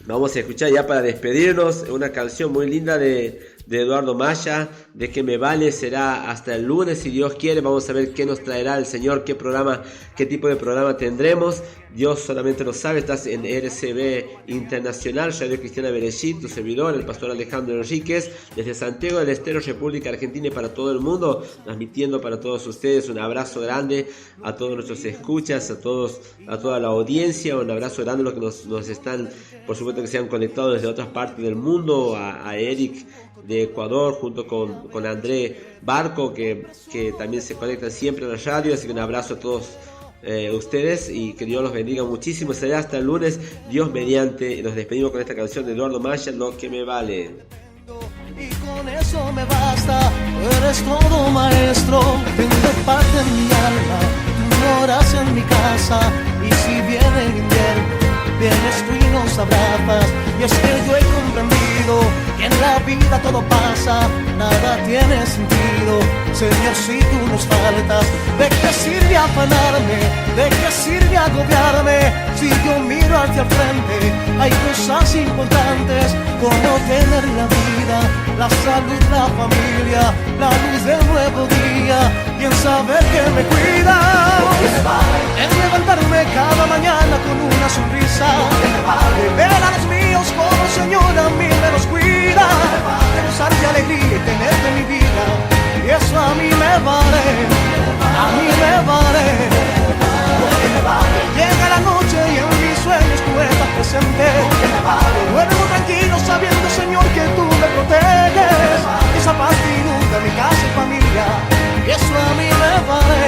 Vamos a escuchar ya para despedirnos una canción muy linda de Eduardo Maya, de Que Me Vale. Será hasta el lunes, si Dios quiere. Vamos a ver qué nos traerá el Señor, qué tipo de programa tendremos. Dios solamente lo sabe. Estás en RCB Internacional, Radio Cristiana Bereshit, tu servidor, el pastor Alejandro Enríquez, desde Santiago del Estero, República Argentina, y para todo el mundo, transmitiendo para todos ustedes. Un abrazo grande a todos nuestros escuchas, a toda la audiencia. Un abrazo grande a los que nos están, por supuesto, que se han conectado desde otras partes del mundo, a Eric de Ecuador, junto con André Barco, que también se conectan siempre a la radio. Así que un abrazo a todos ustedes, y que Dios los bendiga muchísimo. Será hasta el lunes, Dios mediante. Nos despedimos con esta canción de Eduardo Maya, Lo que me vale. Y con eso me basta, eres todo maestro, tengo paz en mi alma, tú moras en mi casa, y si viene el invierno, vienes tú y nos abrazas, y es que yo he comprendido que en la vida todo pasa, nada tiene sentido, Señor, si tú nos faltas, ¿de qué sirve afanarme? ¿De qué sirve agobiarme? Si yo miro hacia el frente, hay cosas importantes, como tener la vida, la salud, la familia, la luz del nuevo día, y en saber que me cuida, en levantarme cada mañana con una sonrisa, de ver a los míos como el Señor a mí me los cuida, de gozarte alegría y tenerte en mi vida, y eso a mí me vale, a mí me vale, llega la noche y en mis sueños tú estás presente, duermo tranquilo sabiendo, Señor, que tú me proteges, esa paz inunda mi casa y familia, y eso a mí me vale,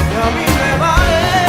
y a mí me vale.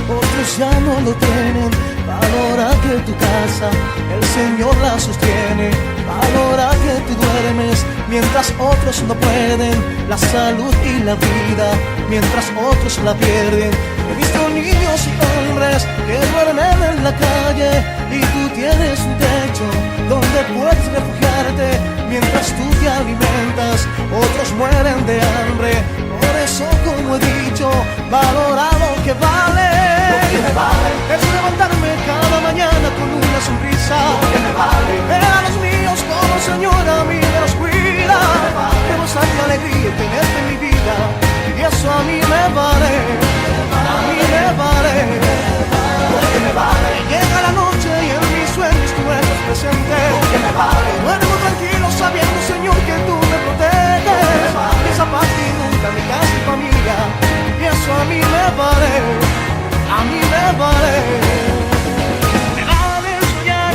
Otros ya no lo tienen, valora que tu casa el Señor la sostiene, valora que tú duermes mientras otros no pueden, la salud y la vida mientras otros la pierden. He visto niños y hombres que duermen en la calle y tú tienes un techo donde puedes refugiarte mientras tú te alimentas, otros mueren de hambre. Por eso, como he dicho, valora lo que vale. Es levantarme cada mañana con una sonrisa, ver a los míos como el Señor a mí me los cuida, que gozar de alegría y tenerte en mi vida, y eso a mí me vale, a mí me vale. Llega la noche y en mis sueños tú estás presente, duermo tranquilo sabiendo, Señor, que tú me proteges, esa paz inunda mi casa y familia, y eso a mí me vale, a mí me vale. Me vale soñar,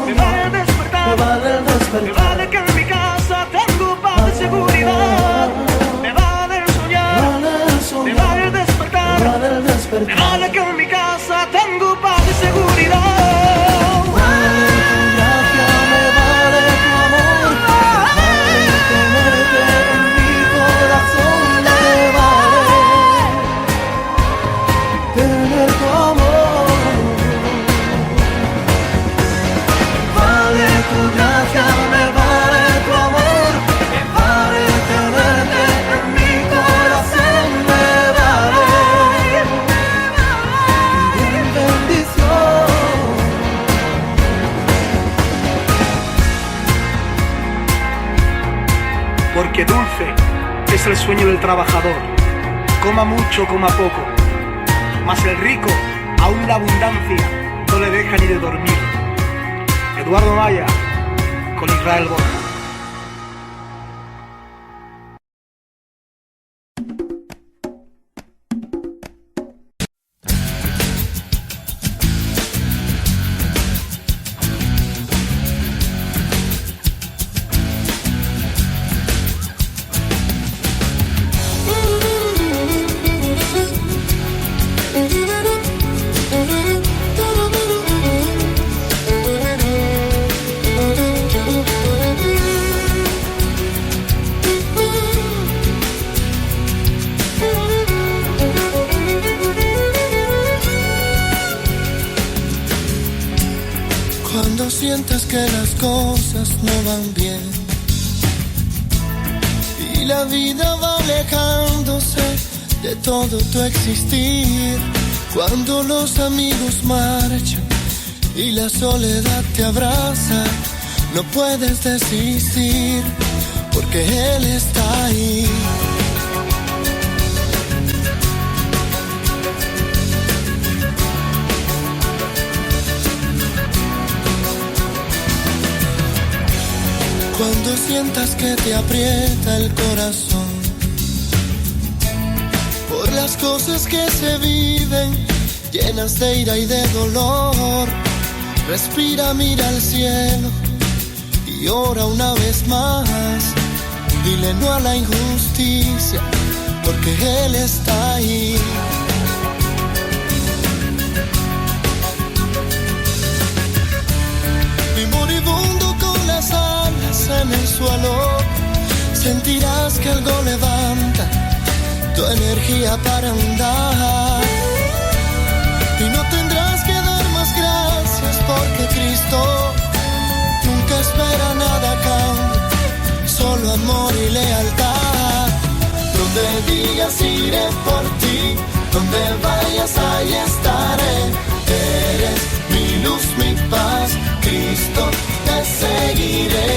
me vale despertar, me vale que en mi casa tengo paz y seguridad. Me vale soñar, me vale despertar, me vale que en mi casa tengo paz y seguridad. Porque dulce es el sueño del trabajador, coma mucho, coma poco, mas el rico, aún la abundancia, no le deja ni de dormir. Eduardo Maya, con Israel Borja. Cuando sientas que las cosas no van bien y la vida va alejándose de todo tu existir, cuando los amigos marchan y la soledad te abraza, no puedes desistir porque Él está ahí. Cuando sientas que te aprieta el corazón por las cosas que se viven, llenas de ira y de dolor. Respira, mira al cielo y ora una vez más. Dile no a la injusticia, porque Él está ahí. Y moribundo con las alas en el suelo, sentirás que algo levanta tu energía para andar. Y no tendrás que dar más gracias, porque Cristo nunca espera nada a cambio, solo amor y lealtad. Donde digas iré por ti, donde vayas ahí estaré. Eres mi luz, mi paz, Cristo te seguiré.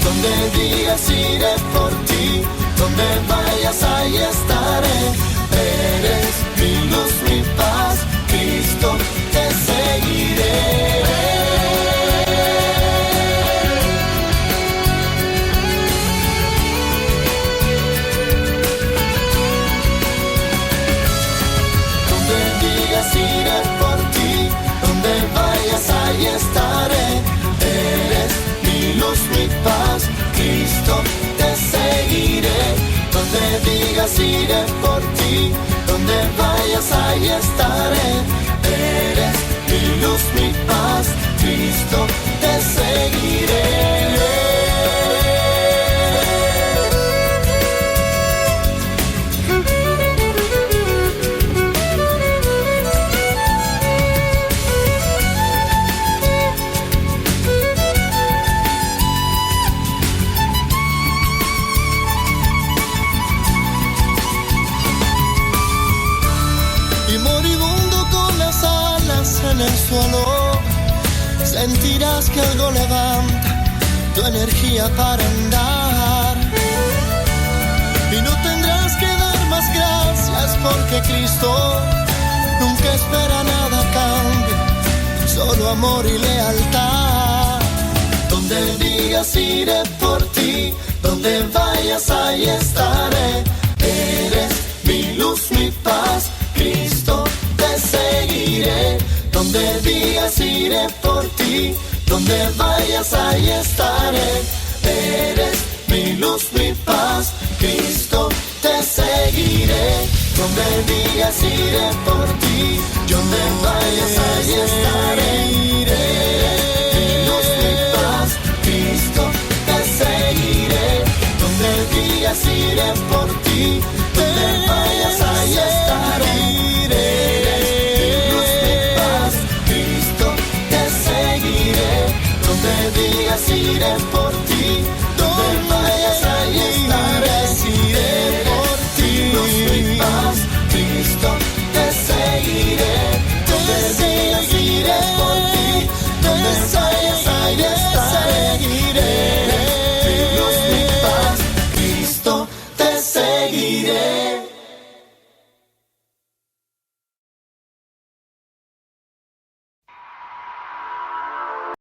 Donde digas iré por ti, donde vayas ahí estaré. Eres mi luz, mi paz, Cristo te seguiré. Iré por ti, donde vayas ahí estaré. Eres mi luz, mi paz, Cristo te seguiré. Donde digas iré por ti, donde vayas ahí estaré. Eres mi luz, mi paz, Cristo te seguiré. En el suelo sentirás que algo levanta tu energía para andar. Y no tendrás que dar más gracias, porque Cristo nunca espera nada a cambio, solo amor y lealtad. Donde digas iré por ti, donde vayas ahí estaré. Eres mi luz, mi paz, Cristo te seguiré. Donde digas iré por ti, donde vayas ahí estaré. Eres mi luz, mi paz, Cristo te seguiré. Donde digas iré por ti, donde vayas ahí estaré. Eres mi luz, mi paz, Cristo te seguiré. Donde digas iré por ti, donde vayas ahí estaré. Donde digas iré por ti.